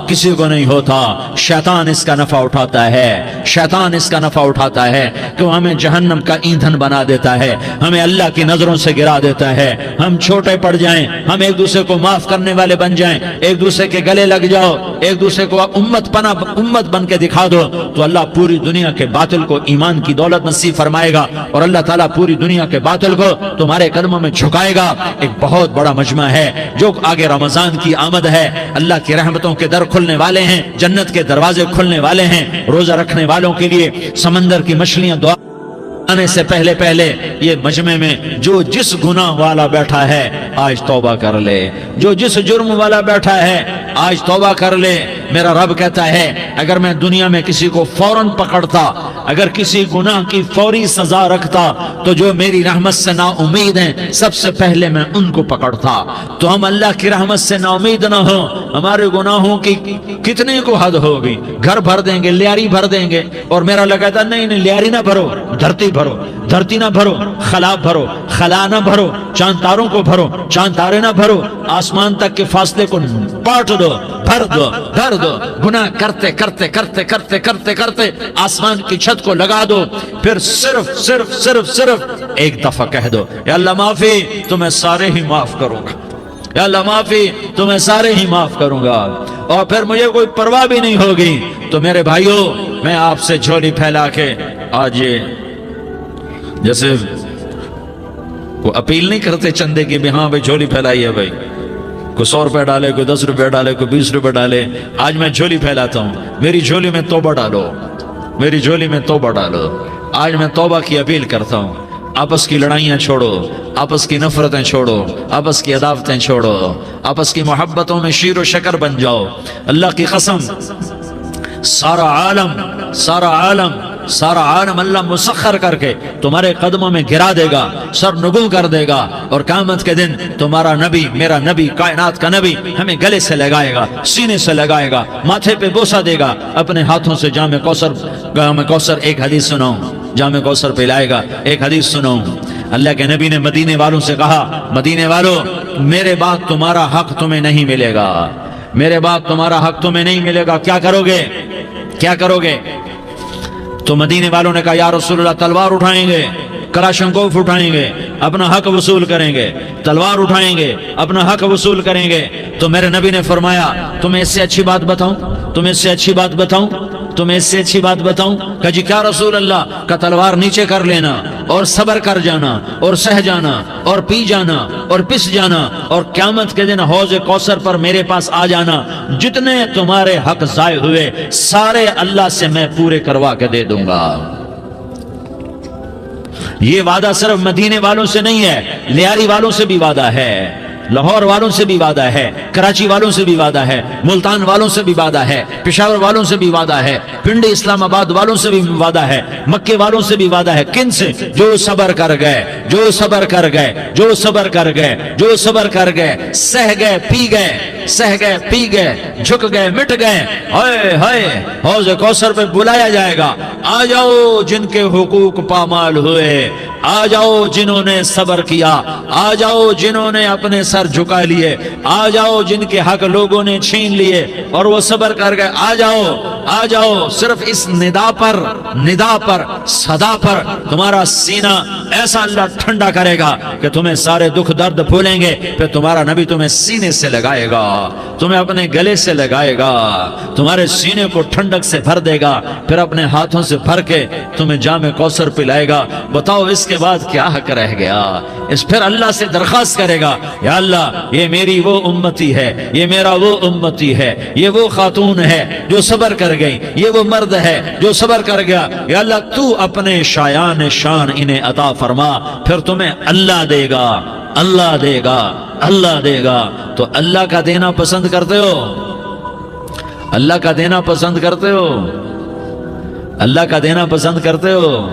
کسی کو نہیں ہوتا، شیطان اس کا نفع اٹھاتا ہے، شیطان اس کا نفع اٹھاتا ہے کہ وہ ہمیں جہنم کا ایندھن بنا دیتا ہے، ہمیں اللہ کی نظروں سے گرا دیتا ہے، ہم چھوٹے پڑ جائیں، ہم ایک دوسرے کو معاف کرنے والے بن جائیں، ایک دوسرے کے گلے لگ جاؤ، ایک دوسرے کو امت بن کے دکھا دو، تو اللہ پوری دنیا کے باطل کو ایمان کی دولت نصیب فرمائے گا، اور اللہ تعالیٰ پوری دنیا کے باطل کو تمہارے قدموں میں جھکائے گا۔ ایک بہت بڑا مجمع ہے جو آگے رمضان کی آمد ہے، اللہ کی رحمتوں کے در کھلنے والے ہیں، جنت کے دروازے کھلنے والے ہیں، روزہ رکھنے والوں کے لیے سمندر کی مچھلیاں دعا آنے سے پہلے پہلے یہ مجمع میں جو جس گناہ والا بیٹھا ہے آج توبہ کر لے، جو جس جرم والا بیٹھا ہے آج توبہ کر لے۔ میرا رب کہتا ہے اگر میں دنیا میں کسی کو فوراً پکڑتا، اگر کسی گناہ کی فوری سزا رکھتا، تو جو میری رحمت سے نا امید ہیں سب سے پہلے میں ان کو پکڑتا۔ تو ہم اللہ کی رحمت سے نا امید نہ ہو، ہمارے گناہوں کی کتنے کو حد ہوگی، گھر بھر دیں گے، لیاری بھر دیں گے، اور میرا اللہ کہتا نہیں نہیں، لیاری نہ بھرو، دھرتی بھرو، دھرتی نہ بھرو، خلا بھرو، خلا نہ بھرو، چاند تاروں کو بھرو، چاند تارے نہ بھرو، آسمان تک کے فاصلے کو بانٹ دو، بھر دو، بھر دو، گناہ کرتے کرتے کرتے کرتے کرتے کرتے آسمان کی چھت کو لگا دو، پھر صرف صرف صرف صرف ایک دفعہ کہہ دو یا اللہ معافی، تمہیں سارے ہی معاف کروں گا، یا اللہ معافی، تمہیں سارے ہی معاف کروں گا، اور پھر مجھے کوئی پرواہ بھی نہیں ہوگی۔ تو میرے بھائیوں، میں آپ سے جھولی پھیلا کے آج یہ جیسے وہ اپیل نہیں کرتے چندے کی بھی ہاں بھائی جھولی پھیلائی ہے، بھائی کوئی 100 روپے ڈالے، کوئی 10 روپے ڈالے، کوئی 20 روپے ڈالے، آج میں جھولی پھیلاتا ہوں، میری جھولی میں توبہ ڈالو، میری جھولی میں توبہ ڈالو۔ آج میں توبہ کی اپیل کرتا ہوں، آپس کی لڑائیاں چھوڑو، آپس کی نفرتیں چھوڑو، آپس کی عداوتیں چھوڑو، آپس کی محبتوں میں شیر و شکر بن جاؤ۔ اللہ کی قسم، سارا عالم اللہ مسخر کر کے تمہارے قدموں میں گرا دے گا، سر نگوں کر دے گا، اور قیامت کے دن تمہارا نبی، میرا نبی، کائنات کا نبی ہمیں گلے سے لگائے گا، سینے سے لگائے گا، ماتھے پہ بوسہ دے گا، اپنے ہاتھوں سے جام کوثر، ایک حدیث سناؤں، جام کوثر پلائے گا، ایک حدیث سناؤں۔ اللہ کے نبی نے مدینے والوں سے کہا، مدینے والوں، میرے بعد تمہارا حق تمہیں نہیں ملے گا، میرے بعد تمہارا حق تمہیں نہیں ملے گا، کیا کرو گے؟ کیا کرو گے؟ تو مدینے والوں نے کہا یا رسول اللہ تلوار اٹھائیں گے, کلاشنکوف اٹھائیں گے, اپنا حق وصول کریں گے, تلوار اٹھائیں گے, اپنا حق وصول کریں گے. تو میرے نبی نے فرمایا تمہیں اس سے اچھی بات بتاؤں, تمہیں اس سے اچھی بات بتاؤں, تمہیں اس سے اچھی بات بتاؤں. کہا جی کیا رسول اللہ؟ کا تلوار نیچے کر لینا اور صبر کر جانا اور سہ جانا اور پی جانا اور پس جانا اور قیامت کے دن حوض کوثر پر میرے پاس آ جانا. جتنے تمہارے حق ضائع ہوئے سارے اللہ سے میں پورے کروا کے دے دوں گا. یہ وعدہ صرف مدینے والوں سے نہیں ہے, لیاری والوں سے بھی وعدہ ہے, لاہور والوں سے بھی وعدہ ہے, کراچی والوں سے بھی وعدہ ہے, ملتان والوں سے بھی وعدہ ہے, پشاور والوں سے بھی وعدہ ہے, پنڈی اسلام آباد والوں سے بھی وعدہ ہے, مکے والوں سے بھی وعدہ ہے. کن سے؟ جو صبر کر گئے, جو صبر کر گئے, جو صبر کر گئے, جو صبر کر گئے, سہ گئے پی گئے, سہ گئے پی گئے, جھک گئے مٹ گئے. ہائے ہائے حوض کوثر پہ بلایا جائے گا, آ جاؤ جن کے حقوق پامال ہوئے, آ جاؤ جنہوں نے صبر کیا, آ جاؤ جنہوں نے اپنے سر جھکا لیے, آ جاؤ جن کے حق لوگوں نے چھین لیے اور وہ صبر کر گئے. آ جاؤ, آ جاؤ. صرف اس ندا پر صدا پر تمہارا سینہ ایسا اللہ ٹھنڈا کرے گا کہ تمہیں سارے دکھ درد بھولیں گے. پھر تمہارا نبی تمہیں سینے سے لگائے گا, تمہیں اپنے گلے سے لگائے گا, تمہارے سینے کو ٹھنڈک سے بھر دے گا, پھر اپنے ہاتھوں سے بھر کے تمہیں جام کوثر پلائے گا. بتاؤ اس کے بعد کیا حق رہ گیا؟ اس پھر اللہ سے درخواست کرے گا یا اللہ یہ میری وہ امتی ہے, یہ میرا وہ امتی ہے, یہ وہ خاتون ہے جو صبر کر گئی, یہ وہ مرد ہے جو صبر کر گیا. یا اللہ تو اپنے شایان شان انہیں عطا فرما. پھر تمہیں اللہ دے گا, اللہ دے گا, اللہ دے گا. تو اللہ کا دینا پسند کرتے ہو؟ اللہ کا دینا پسند کرتے ہو؟ اللہ کا دینا پسند کرتے ہو؟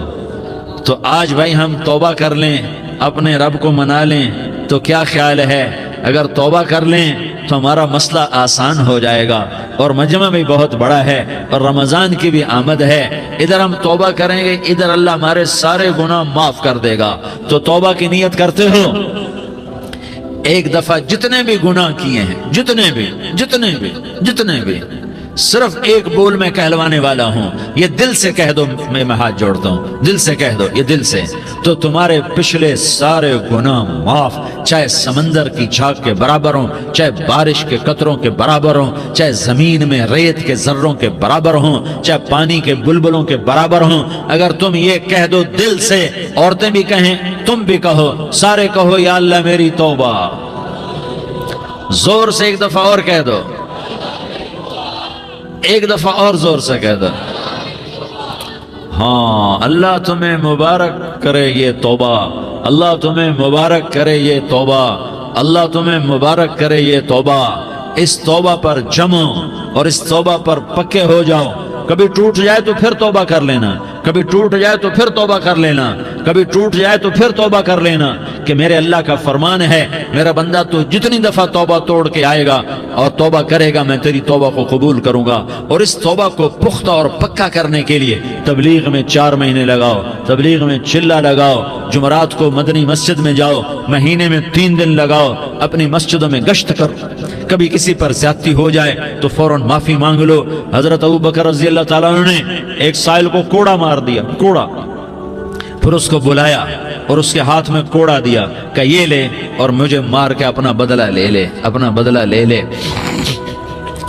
تو آج بھائی ہم توبہ کر لیں, اپنے رب کو منا لیں. تو کیا خیال ہے اگر توبہ کر لیں تو ہمارا مسئلہ آسان ہو جائے گا, اور مجمع بھی بہت بڑا ہے اور رمضان کی بھی آمد ہے. ادھر ہم توبہ کریں گے, ادھر اللہ ہمارے سارے گناہ معاف کر دے گا. تو توبہ کی نیت کرتے ہو؟ ایک دفعہ جتنے بھی گناہ کیے ہیں, جتنے بھی صرف ایک بول میں کہلوانے والا ہوں, یہ دل سے کہہ دو. میں ہاتھ جوڑتا ہوں, دل سے کہہ دو, یہ دل سے, تو تمہارے پچھلے سارے گناہ معاف. چاہے سمندر کی جھاگ کے برابر ہوں, چاہے بارش کے قطروں کے برابر ہوں, چاہے زمین میں ریت کے ذروں کے برابر ہوں, چاہے پانی کے بلبلوں کے برابر ہوں. اگر تم یہ کہہ دو دل سے, عورتیں بھی کہیں, تم بھی کہو, سارے کہو یا اللہ میری توبہ. زور سے ایک دفعہ اور کہہ دو, ایک دفعہ اور زور سے کہہ دو. ہاں, اللہ تمہیں مبارک کرے یہ توبہ, اللہ تمہیں مبارک کرے یہ توبہ, اللہ تمہیں مبارک کرے یہ توبہ. اس توبہ پر جمو اور اس توبہ پر پکے ہو جاؤ. کبھی ٹوٹ جائے تو پھر توبہ کر لینا, کبھی ٹوٹ جائے تو پھر توبہ کر لینا, کبھی ٹوٹ جائے تو پھر توبہ کر لینا. کہ میرے اللہ کا فرمان ہے, میرا بندہ تو جتنی دفعہ توبہ توڑ کے آئے گا اور توبہ کرے گا میں تیری توبہ کو قبول کروں گا. اور اس توبہ کو پختہ اور پکا کرنے کے لیے تبلیغ میں 4 مہینے لگاؤ, تبلیغ میں چلہ لگاؤ, جمعرات کو مدنی مسجد میں جاؤ, مہینے میں 3 دن لگاؤ, اپنی مسجدوں میں گشت کرو. کبھی کسی پر زیادتی ہو جائے تو فوراً معافی مانگ لو. حضرت ابوبکر رضی اللہ تعالیٰ عنہ نے ایک سائل کو کوڑا مار دیا, کوڑا, پھر اس کو بلایا اور اس کے ہاتھ میں کوڑا دیا کہ یہ لے اور مجھے مار کے اپنا بدلہ لے لے, اپنا بدلہ لے لے.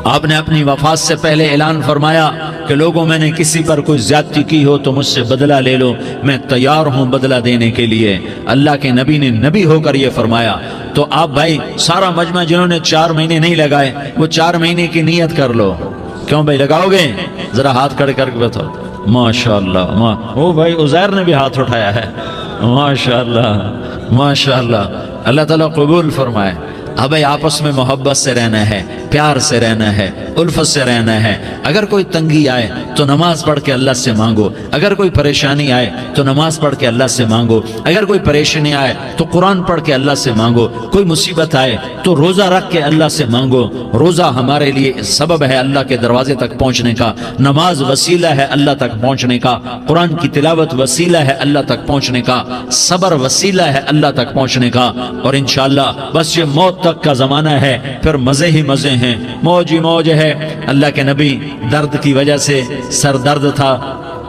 آپ نے اپنی وفات سے پہلے اعلان فرمایا کہ لوگوں میں نے کسی پر کوئی زیادتی کی ہو تو مجھ سے بدلہ لے لو, میں تیار ہوں بدلہ دینے کے لیے. اللہ کے نبی نے نبی ہو کر یہ فرمایا. تو آپ بھائی سارا مجمع جنہوں نے 4 مہینے نہیں لگائے وہ 4 مہینے کی نیت کر لو. کیوں بھائی لگاؤ گے؟ ذرا ہاتھ کھڑے کر کے بتاؤ. ماشاءاللہ, وہ بھائی عزیر نے بھی ہاتھ اٹھایا ہے. ماشاءاللہ ماشاءاللہ, اللہ تعالیٰ قبول فرمائے. اب بھائی آپس میں محبت سے رہنا ہے, پیار سے رہنا ہے, الفت سے رہنا ہے. اگر کوئی تنگی آئے تو نماز پڑھ کے اللہ سے مانگو, اگر کوئی پریشانی آئے تو نماز پڑھ کے اللہ سے مانگو, اگر کوئی پریشانی آئے تو قرآن پڑھ کے اللہ سے مانگو, کوئی مصیبت آئے تو روزہ رکھ کے اللہ سے مانگو. روزہ ہمارے لیے سبب ہے اللہ کے دروازے تک پہنچنے کا, نماز وسیلہ ہے اللہ تک پہنچنے کا, قرآن کی تلاوت وسیلہ ہے اللہ تک پہنچنے کا, صبر وسیلہ ہے اللہ تک پہنچنے کا. اور انشاءاللہ بس یہ موت تک کا زمانہ ہے, پھر مزے ہی مزے ہیں, موج ہی موج ہے. اللہ کے نبی درد کی وجہ سے سر درد تھا,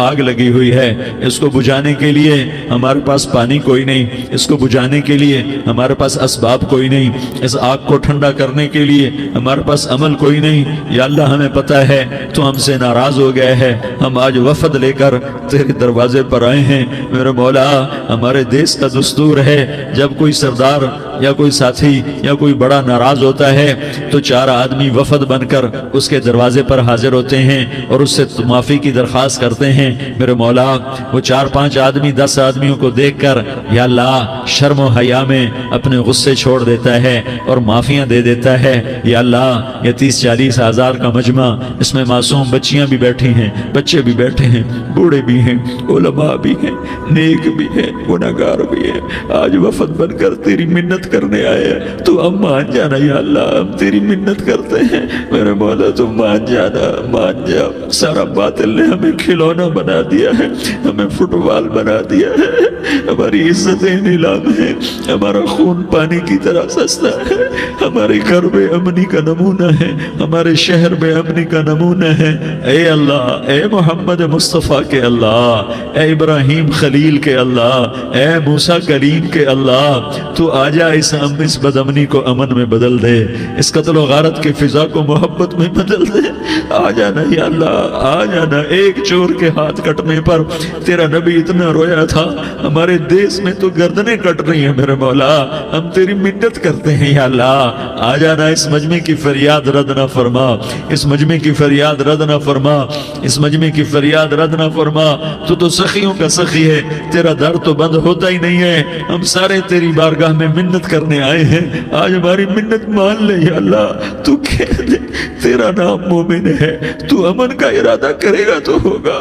آگ لگی ہوئی ہے، اس کو بجھانے کے لیے ہمارے پاس پانی کوئی نہیں، اس کو بجھانے کے لیے ہمارے پاس اسباب کوئی نہیں، اس آگ کو ٹھنڈا کرنے کے لیے ہمارے پاس عمل کوئی نہیں۔ یا اللہ ہمیں پتہ ہے تو ہم سے ناراض ہو گئے ہے، ہم آج وفد لے کر تیرے دروازے پر آئے ہیں۔ میرے مولا، ہمارے دیس کا دستور ہے جب کوئی سردار یا کوئی ساتھی یا کوئی بڑا ناراض ہوتا ہے تو 4 آدمی وفد بن کر اس کے دروازے پر حاضر ہوتے ہیں اور اس سے معافی کی درخواست کرتے ہیں۔ میرے مولا، وہ 4-5 آدمی 10 آدمیوں کو دیکھ کر یا اللہ شرم و حیا میں اپنے غصے چھوڑ دیتا ہے اور معافیاں دے دیتا ہے۔ یا اللہ، یہ 30-40 ہزار کا مجمع، اس میں معصوم بچیاں بھی بیٹھی ہیں، بچے بھی بیٹھے ہیں، بوڑھے بھی ہیں، علماء بھی ہیں، نیک بھی ہیں، گناہگار بھی ہیں، آج وفد بن کر تیری منت کرنے آئے ہیں۔ تو ہم مان جانا یا اللہ، ہم تیری منت کرتے ہیں میرے مولا، تو مان جانا، مان جا۔ سارا باطل نے ہمیں کھلونا بنا دیا ہے، ہمیں فٹ بال بنا دیا ہے، ہماری عزتیں نیلام ہیں، ہمارا خون پانی کی طرح سستا ہے، ہمارے گھر بے امنی کا نمونہ ہے، ہمارے شہر بے امنی کا نمونہ ہے۔ اے اللہ، اے محمد مصطفیٰ کے اللہ، اے ابراہیم خلیل کے اللہ، اے موسیٰ کلیم کے اللہ، تو آجا اس بد امنی کو امن میں بدل دے، اس قتل و غارت کی فضا کو محبت میں بدل دے۔ آ جانا یا اللہ، آ جانا۔ ایک چور کے ہاتھ کٹنے پر تیرا نبی اتنا رویا تھا، ہمارے دیس میں تو گردنیں کٹ رہی ہیں میرے مولا، ہم تیری منت کرتے ہیں یا اللہ، آ جانا۔ اس مجمع کی فریاد رد نہ فرما، اس مجمع کی فریاد رد نہ فرما، اس مجمع کی فریاد رد نہ فرما۔ تو سخیوں کا سخی ہے، تیرا در تو بند ہوتا ہی نہیں ہے، ہم سارے تیری بارگاہ میں منت کرنے آئے ہیں، آج ہماری منت مان لے یا اللہ۔ تو کہہ دے تیرا نام مومن ہے، تو امن کا ارادہ کرے گا تو ہوگا،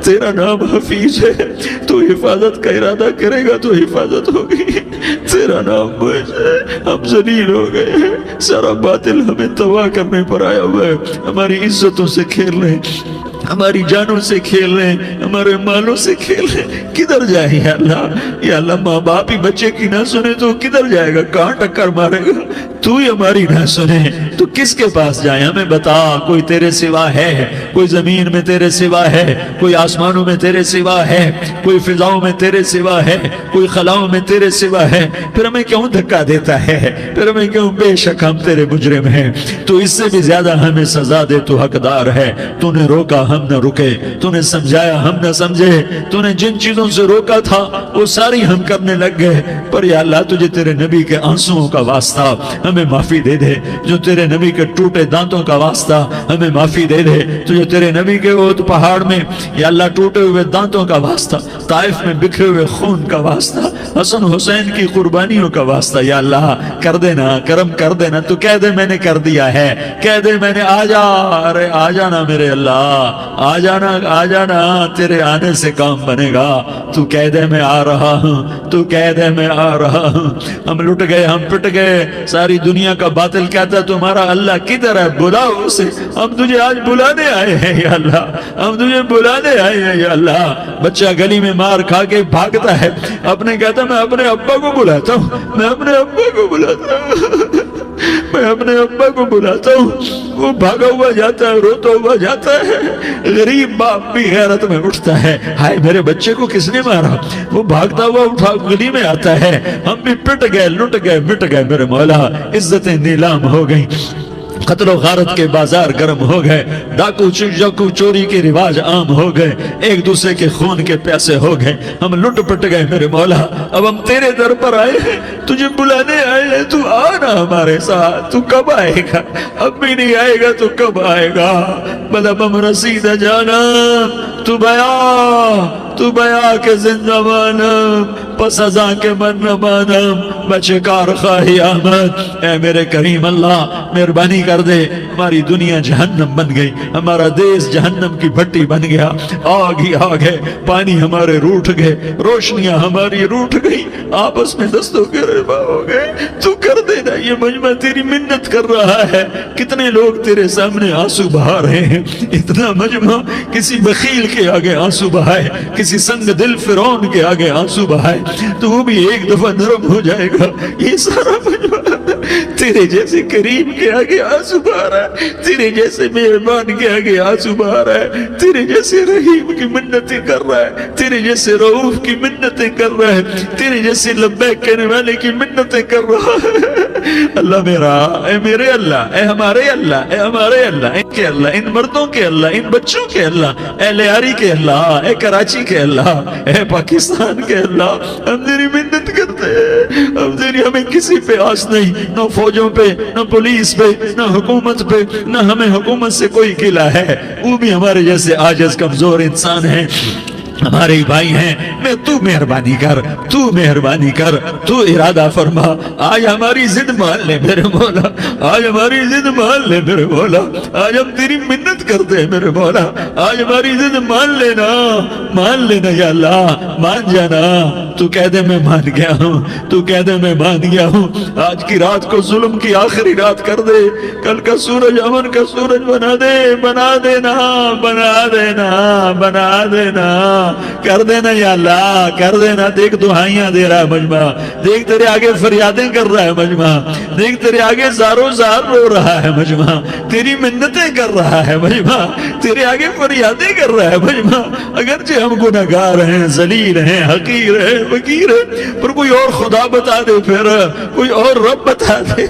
تیرا نام حفیظ ہے، تو حفاظت کا ارادہ کرے گا تو حفاظت ہوگی، تیرا نام معز ہے۔ ہم ذلیل ہو گئے ہیں، سارا باطل ہمیں تباہ کرنے پر آیا ہوا ہے، ہماری عزتوں سے کھیل رہے ہیں، ہماری جانوں سے کھیل رہے ہیں، ہمارے مالوں سے کھیل رہے ہیں۔ کدھر جائے یا اللہ؟ یا اللہ، ماں باپ ہی بچے کی نہ سنے تو کدھر جائے گا؟ کہاں ٹکر مارے گا؟ تو ہی ہماری نہ سنے تو کس کے پاس جائیں؟ ہمیں بتا، کوئی تیرے سوا ہے؟ کوئی زمین میں تیرے سوا ہے؟ کوئی آسمانوں میں تیرے سوا ہے؟ کوئی فضاؤں میں تیرے سوا ہے؟ کوئی خلاؤں میں تیرے سوا ہے؟ پھر ہمیں کیوں دھکا دیتا ہے؟ پھر ہمیں کیوں؟ بے شک ہم تیرے مجرم ہیں، تو اس سے بھی زیادہ ہمیں سزا دے، تو حقدار ہے۔ تو نے روکا، ہم نہ رکے، تو نے سمجھایا، ہم نہ سمجھے، تو نے جن چیزوں سے روکا تھا وہ ساری ہم کرنے لگ گئے۔ پر یا اللہ، تجھے تیرے نبی کے آنسوؤں کا واسطہ ہمیں معافی دے دے، جو تیرے نبی کے ٹوٹے دانتوں کا واسطہ ہمیں معافی دے دے، تجھے تیرے نبی کے احد پہاڑ میں یا اللہ ٹوٹے ہوئے دانتوں کا واسطہ، طائف میں بکھرے ہوئے خون کا واسطہ، حسن حسین کی قربانیوں کا واسطہ یا اللہ کر دینا، کرم کر دینا۔ تو کہہ دے میں نے کر دیا ہے، کہہ دے میں نے، آ جا، ارے آ جانا میرے اللہ، آ جانا، آ جانا، تیرے آنے سے کام بنے گا۔ تو کہہ دے میں آ رہا ہوں، تو کہہ دے میں آ رہا ہوں۔ ہم لٹ گئے، ہم پٹ گئے، ساری دنیا کا باطل کہتا ہے تمہارا اللہ کدھر ہے؟ بلاؤ اسے، ہم تجھے آج بلانے آئے ہیں یا اللہ، ہم تجھے بلانے آئے ہیں یا اللہ۔ بچہ گلی میں مار کھا کے بھاگتا ہے، اپنے کہتا میں اپنے ابا کو بلاتا ہوں، میں اپنے ابا کو بلاتا ہوں، میں اپنے ابا کو بلاتا ہوں۔ وہ بھاگا ہوا جاتا ہے، روتا ہوا جاتا ہے۔ غریب باپ بھی غیرت میں اٹھتا ہے، ہائے میرے بچے کو کس نے مارا؟ وہ بھاگتا ہوا اٹھا گلی میں آتا ہے۔ ہم بھی پٹ گئے، لٹ گئے، مٹ گئے میرے مولا، عزتیں نیلام ہو گئیں، قتل و غارت کے بازار گرم ہو گئے، ڈاکو چوری کے رواج عام ہو گئے، ایک دوسرے کے خون کے پیاسے ہو گئے، ہم لٹ پٹ گئے میرے مولا۔ اب ہم تیرے در پر آئے ہیں، تجھے بلانے آئے ہیں، تو آنا ہمارے ساتھ۔ تو کب آئے گا؟ اب بھی نہیں آئے گا تو کب آئے گا؟ بلبم رسید جانا، تو بیا کے زندہ مانم، پس ازاں کے من نہ مانم، بچکار خواہی آمد۔ اے میرے کریم اللہ، مہربانی کر دے، ہماری دنیا جہنم بن گئی، ہمارا دیس جہنم کی بھٹی بن گیا، آگ ہی آگ ہے، پانی ہمارے روٹھ گئے، روشنیاں ہماری روٹھ گئی، آپس میں دستوں کے ربا ہو گئے۔ تو کر دینا، یہ مجمع تیری منت کر رہا ہے۔ کتنے لوگ تیرے سامنے آنسو بہا رہے ہیں، اتنا مجمع کسی بخیل کے آگے آنسو بہائے، کسی سنگ دل فرعون کے آگے آنسو بہائے تو وہ بھی ایک دفعہ نرم ہو جائے گا۔ یہ سارا مجمع تیرے جیسے کریم کے آگے آنسو بہا رہا ہے، تیرے جیسے مہربان کے آگے آنسو بہا رہا ہے، تیرے جیسے رحیم کی منتیں کر رہا ہے، تیرے جیسے رؤوف کی منتیں کر رہا ہے، تیرے جیسے لبیک کہنے والے کی منتیں کر رہا ہے۔ اللہ میرا، اے میرے اللہ، اے ہمارے اللہ، اے ہمارے اللہ، ان کے اللہ، ان مردوں کے اللہ، ان بچوں کے اللہ، اے لیاری کے اللہ، اے کراچی کے اللہ، اے پاکستان کے اللہ، ہم تیری منت کرتے ہیں، ہمیں کسی پہ آس نہیں، نہ فوجوں پہ، نہ پولیس پہ، نہ حکومت پہ، نہ ہمیں حکومت سے کوئی گلہ ہے، وہ بھی ہمارے جیسے عاجز کمزور انسان ہیں، ہمارے بھائی ہیں۔ میں تو مہربانی کر، تو مہربانی کر، تو ارادہ فرما، آج ہماری ضد مان لے میرے مولا، آج ہماری ضد مان لے میرے مولا، آج ہم تیری منت کرتے ہیں میرے مولا، آج ہماری ضد مان لینا یا اللہ، مان جانا، تو کہہ دے میں مان گیا ہوں، تو کہہ دے میں مان گیا ہوں، آج کی رات کو ظلم کی آخری رات کر دے، کل کا سورج امن کا سورج بنا دے، بنا دینا، بنا دینا، بنا دینا، کر دینا یا اللہ، کر دینا۔ دیکھ دعائیاں دے رہا ہے مجمع، دیکھ تیرے آگے فریادیں کر رہا ہے مجمع، دیکھ تیرے آگے زارو زار رو رہا ہے مجمع، تیری منتیں کر رہا ہے مجمع، تیرے آگے فریادیں کر رہا ہے مجمع۔ اگرچہ ہم گناہگار ہیں، ذلیل ہیں، حقیر ہیں، فقیر ہیں، پر کوئی اور خدا بتا دے، پھر کوئی اور رب بتا دے۔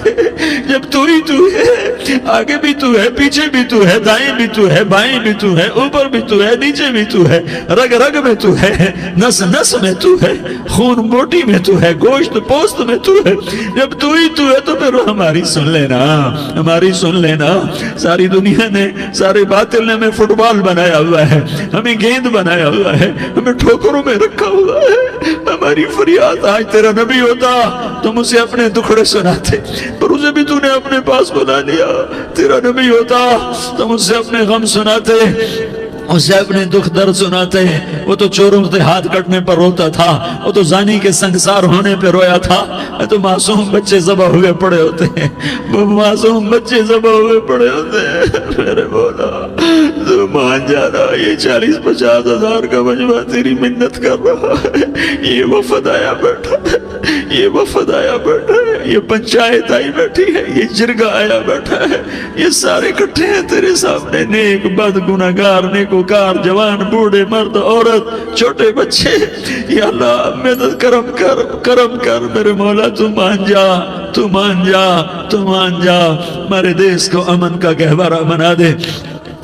جب تو ہی تو ہے، آگے بھی تو ہے، پیچھے بھی تو ہے، دائیں بھی تو ہے، بائیں بھی تو ہے، اوپر بھی تو ہے، نیچے بھی تو ہے، رگ رگ میں تو ہے، نس نس میں تو ہے، خون بوٹی میں تو ہے، گوشت پوست میں تو ہے۔ جب تو ہی تو ہے تو پھر ہماری سن لینا، ہماری سن لینا۔ ساری دنیا نے، سارے باطل نے ہمیں فٹ بال بنایا ہوا ہے، ہمیں گیند بنایا ہوا ہے، ہمیں ٹھوکروں میں رکھا ہوا ہے۔ ہماری فریاد، آج تیرا نبی ہوتا تم اسے اپنے دکھڑے سناتے، پر اسے بھی تو نے اپنے پاس بلا لیا۔ تیرا نبی ہوتا تم اسے اپنے غم سناتے، اسے اپنے دکھ درد سناتے ہیں۔ وہ تو چوروں سے ہاتھ کٹنے پر روتا تھا، وہ تو زانی کے سنگسار ہونے پہ رویا تھا، تو معصوم بچے ذبح ہوئے پڑے ہوتے ہیں، وہ معصوم بچے ذبح ہوئے پڑے ہوتے ہیں۔ میرے مولا تو مان جانا، یہ 40-50 ہزار کا مجمع تیری منت کر رہا ہے، یہ وفد آیا بیٹھا ہے، یہ وفد آیا بیٹھا ہے، یہ پنچایت آئی بیٹھی ہے، یہ جرگہ آیا بیٹھا ہے، یہ سارے اکٹھے ہیں تیرے سامنے، نیک بد گناہگار، نیکوکار، جوان بوڑھے مرد عورت چھوٹے بچے۔ یا اللہ مدد کرم کر، کرم کر میرے مولا، تو مان جا، تو مان جا، تو مان جا، ہمارے دیس کو امن کا گہوارہ بنا دے،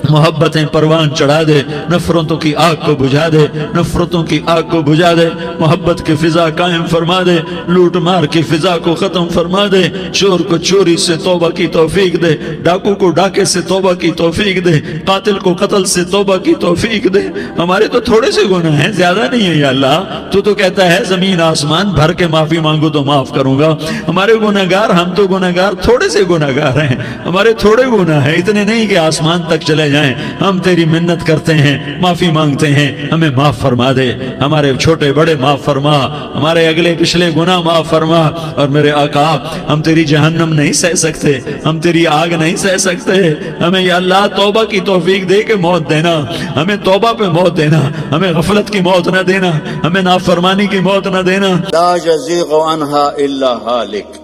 محبتیں پروان چڑھا دے، نفرتوں کی آگ کو بجھا دے، نفرتوں کی آگ کو بجھا دے، محبت کی فضا قائم فرما دے، لوٹ مار کی فضا کو ختم فرما دے، چور کو چوری سے توبہ کی توفیق دے، ڈاکو کو ڈاکے سے توبہ کی توفیق دے، قاتل کو قتل سے توبہ کی توفیق دے۔ ہمارے تو تھوڑے سے گناہ ہیں، زیادہ نہیں ہے یا اللہ، تو کہتا ہے زمین آسمان بھر کے معافی مانگو تو معاف کروں گا۔ ہمارے گناہگار، ہم تو گناہگار تھوڑے سے گناہگار ہیں، ہمارے تھوڑے گناہ ہیں، اتنے نہیں کہ آسمان تک چلے جائیں۔ ہم تیری منت کرتے ہیں، معافی مانگتے ہیں، ہمیں معاف فرما دے، ہمارے چھوٹے بڑے معاف فرما، ہمارے اگلے پچھلے گناہ معاف فرما۔ اور میرے آقا، ہم تیری جہنم نہیں سہ سکتے، ہم تیری آگ نہیں سہ سکتے، ہمیں یا اللہ توبہ کی توفیق دے کے موت دینا، ہمیں توبہ پہ موت دینا، ہمیں غفلت کی موت نہ دینا، ہمیں نافرمانی کی موت نہ دینا۔ لا یزیغ عنہا الا ہالک،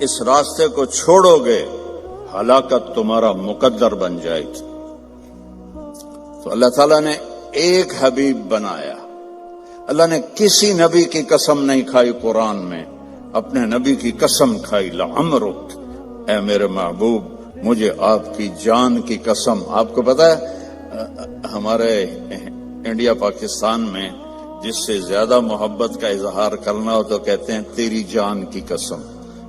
اس راستے کو چھوڑو گے ہلاکت تمہارا مقدر بن جائے گی۔ تو اللہ تعالیٰ نے ایک حبیب بنایا، اللہ نے کسی نبی کی قسم نہیں کھائی، قرآن میں اپنے نبی کی قسم کھائی، لعمرک، اے میرے محبوب مجھے آپ کی جان کی قسم۔ آپ کو پتا ہے ہمارے انڈیا پاکستان میں جس سے زیادہ محبت کا اظہار کرنا ہو تو کہتے ہیں تیری جان کی قسم،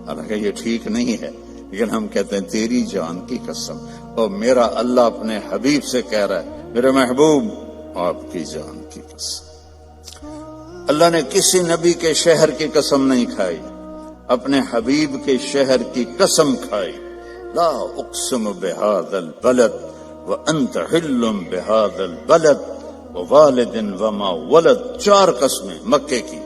حالانکہ یہ ٹھیک نہیں ہے، لیکن ہم کہتے ہیں تیری جان کی قسم۔ اور میرا اللہ اپنے حبیب سے کہہ رہا ہے میرے محبوب آپ کی جان کی قسم۔ اللہ نے کسی نبی کے شہر کی قسم نہیں کھائی، اپنے حبیب کے شہر کی قسم کھائی۔ لا اقسم بہذا البلد وانت حل بہذا البلد ووالد وما ولد، 4 قسمیں مکے کی۔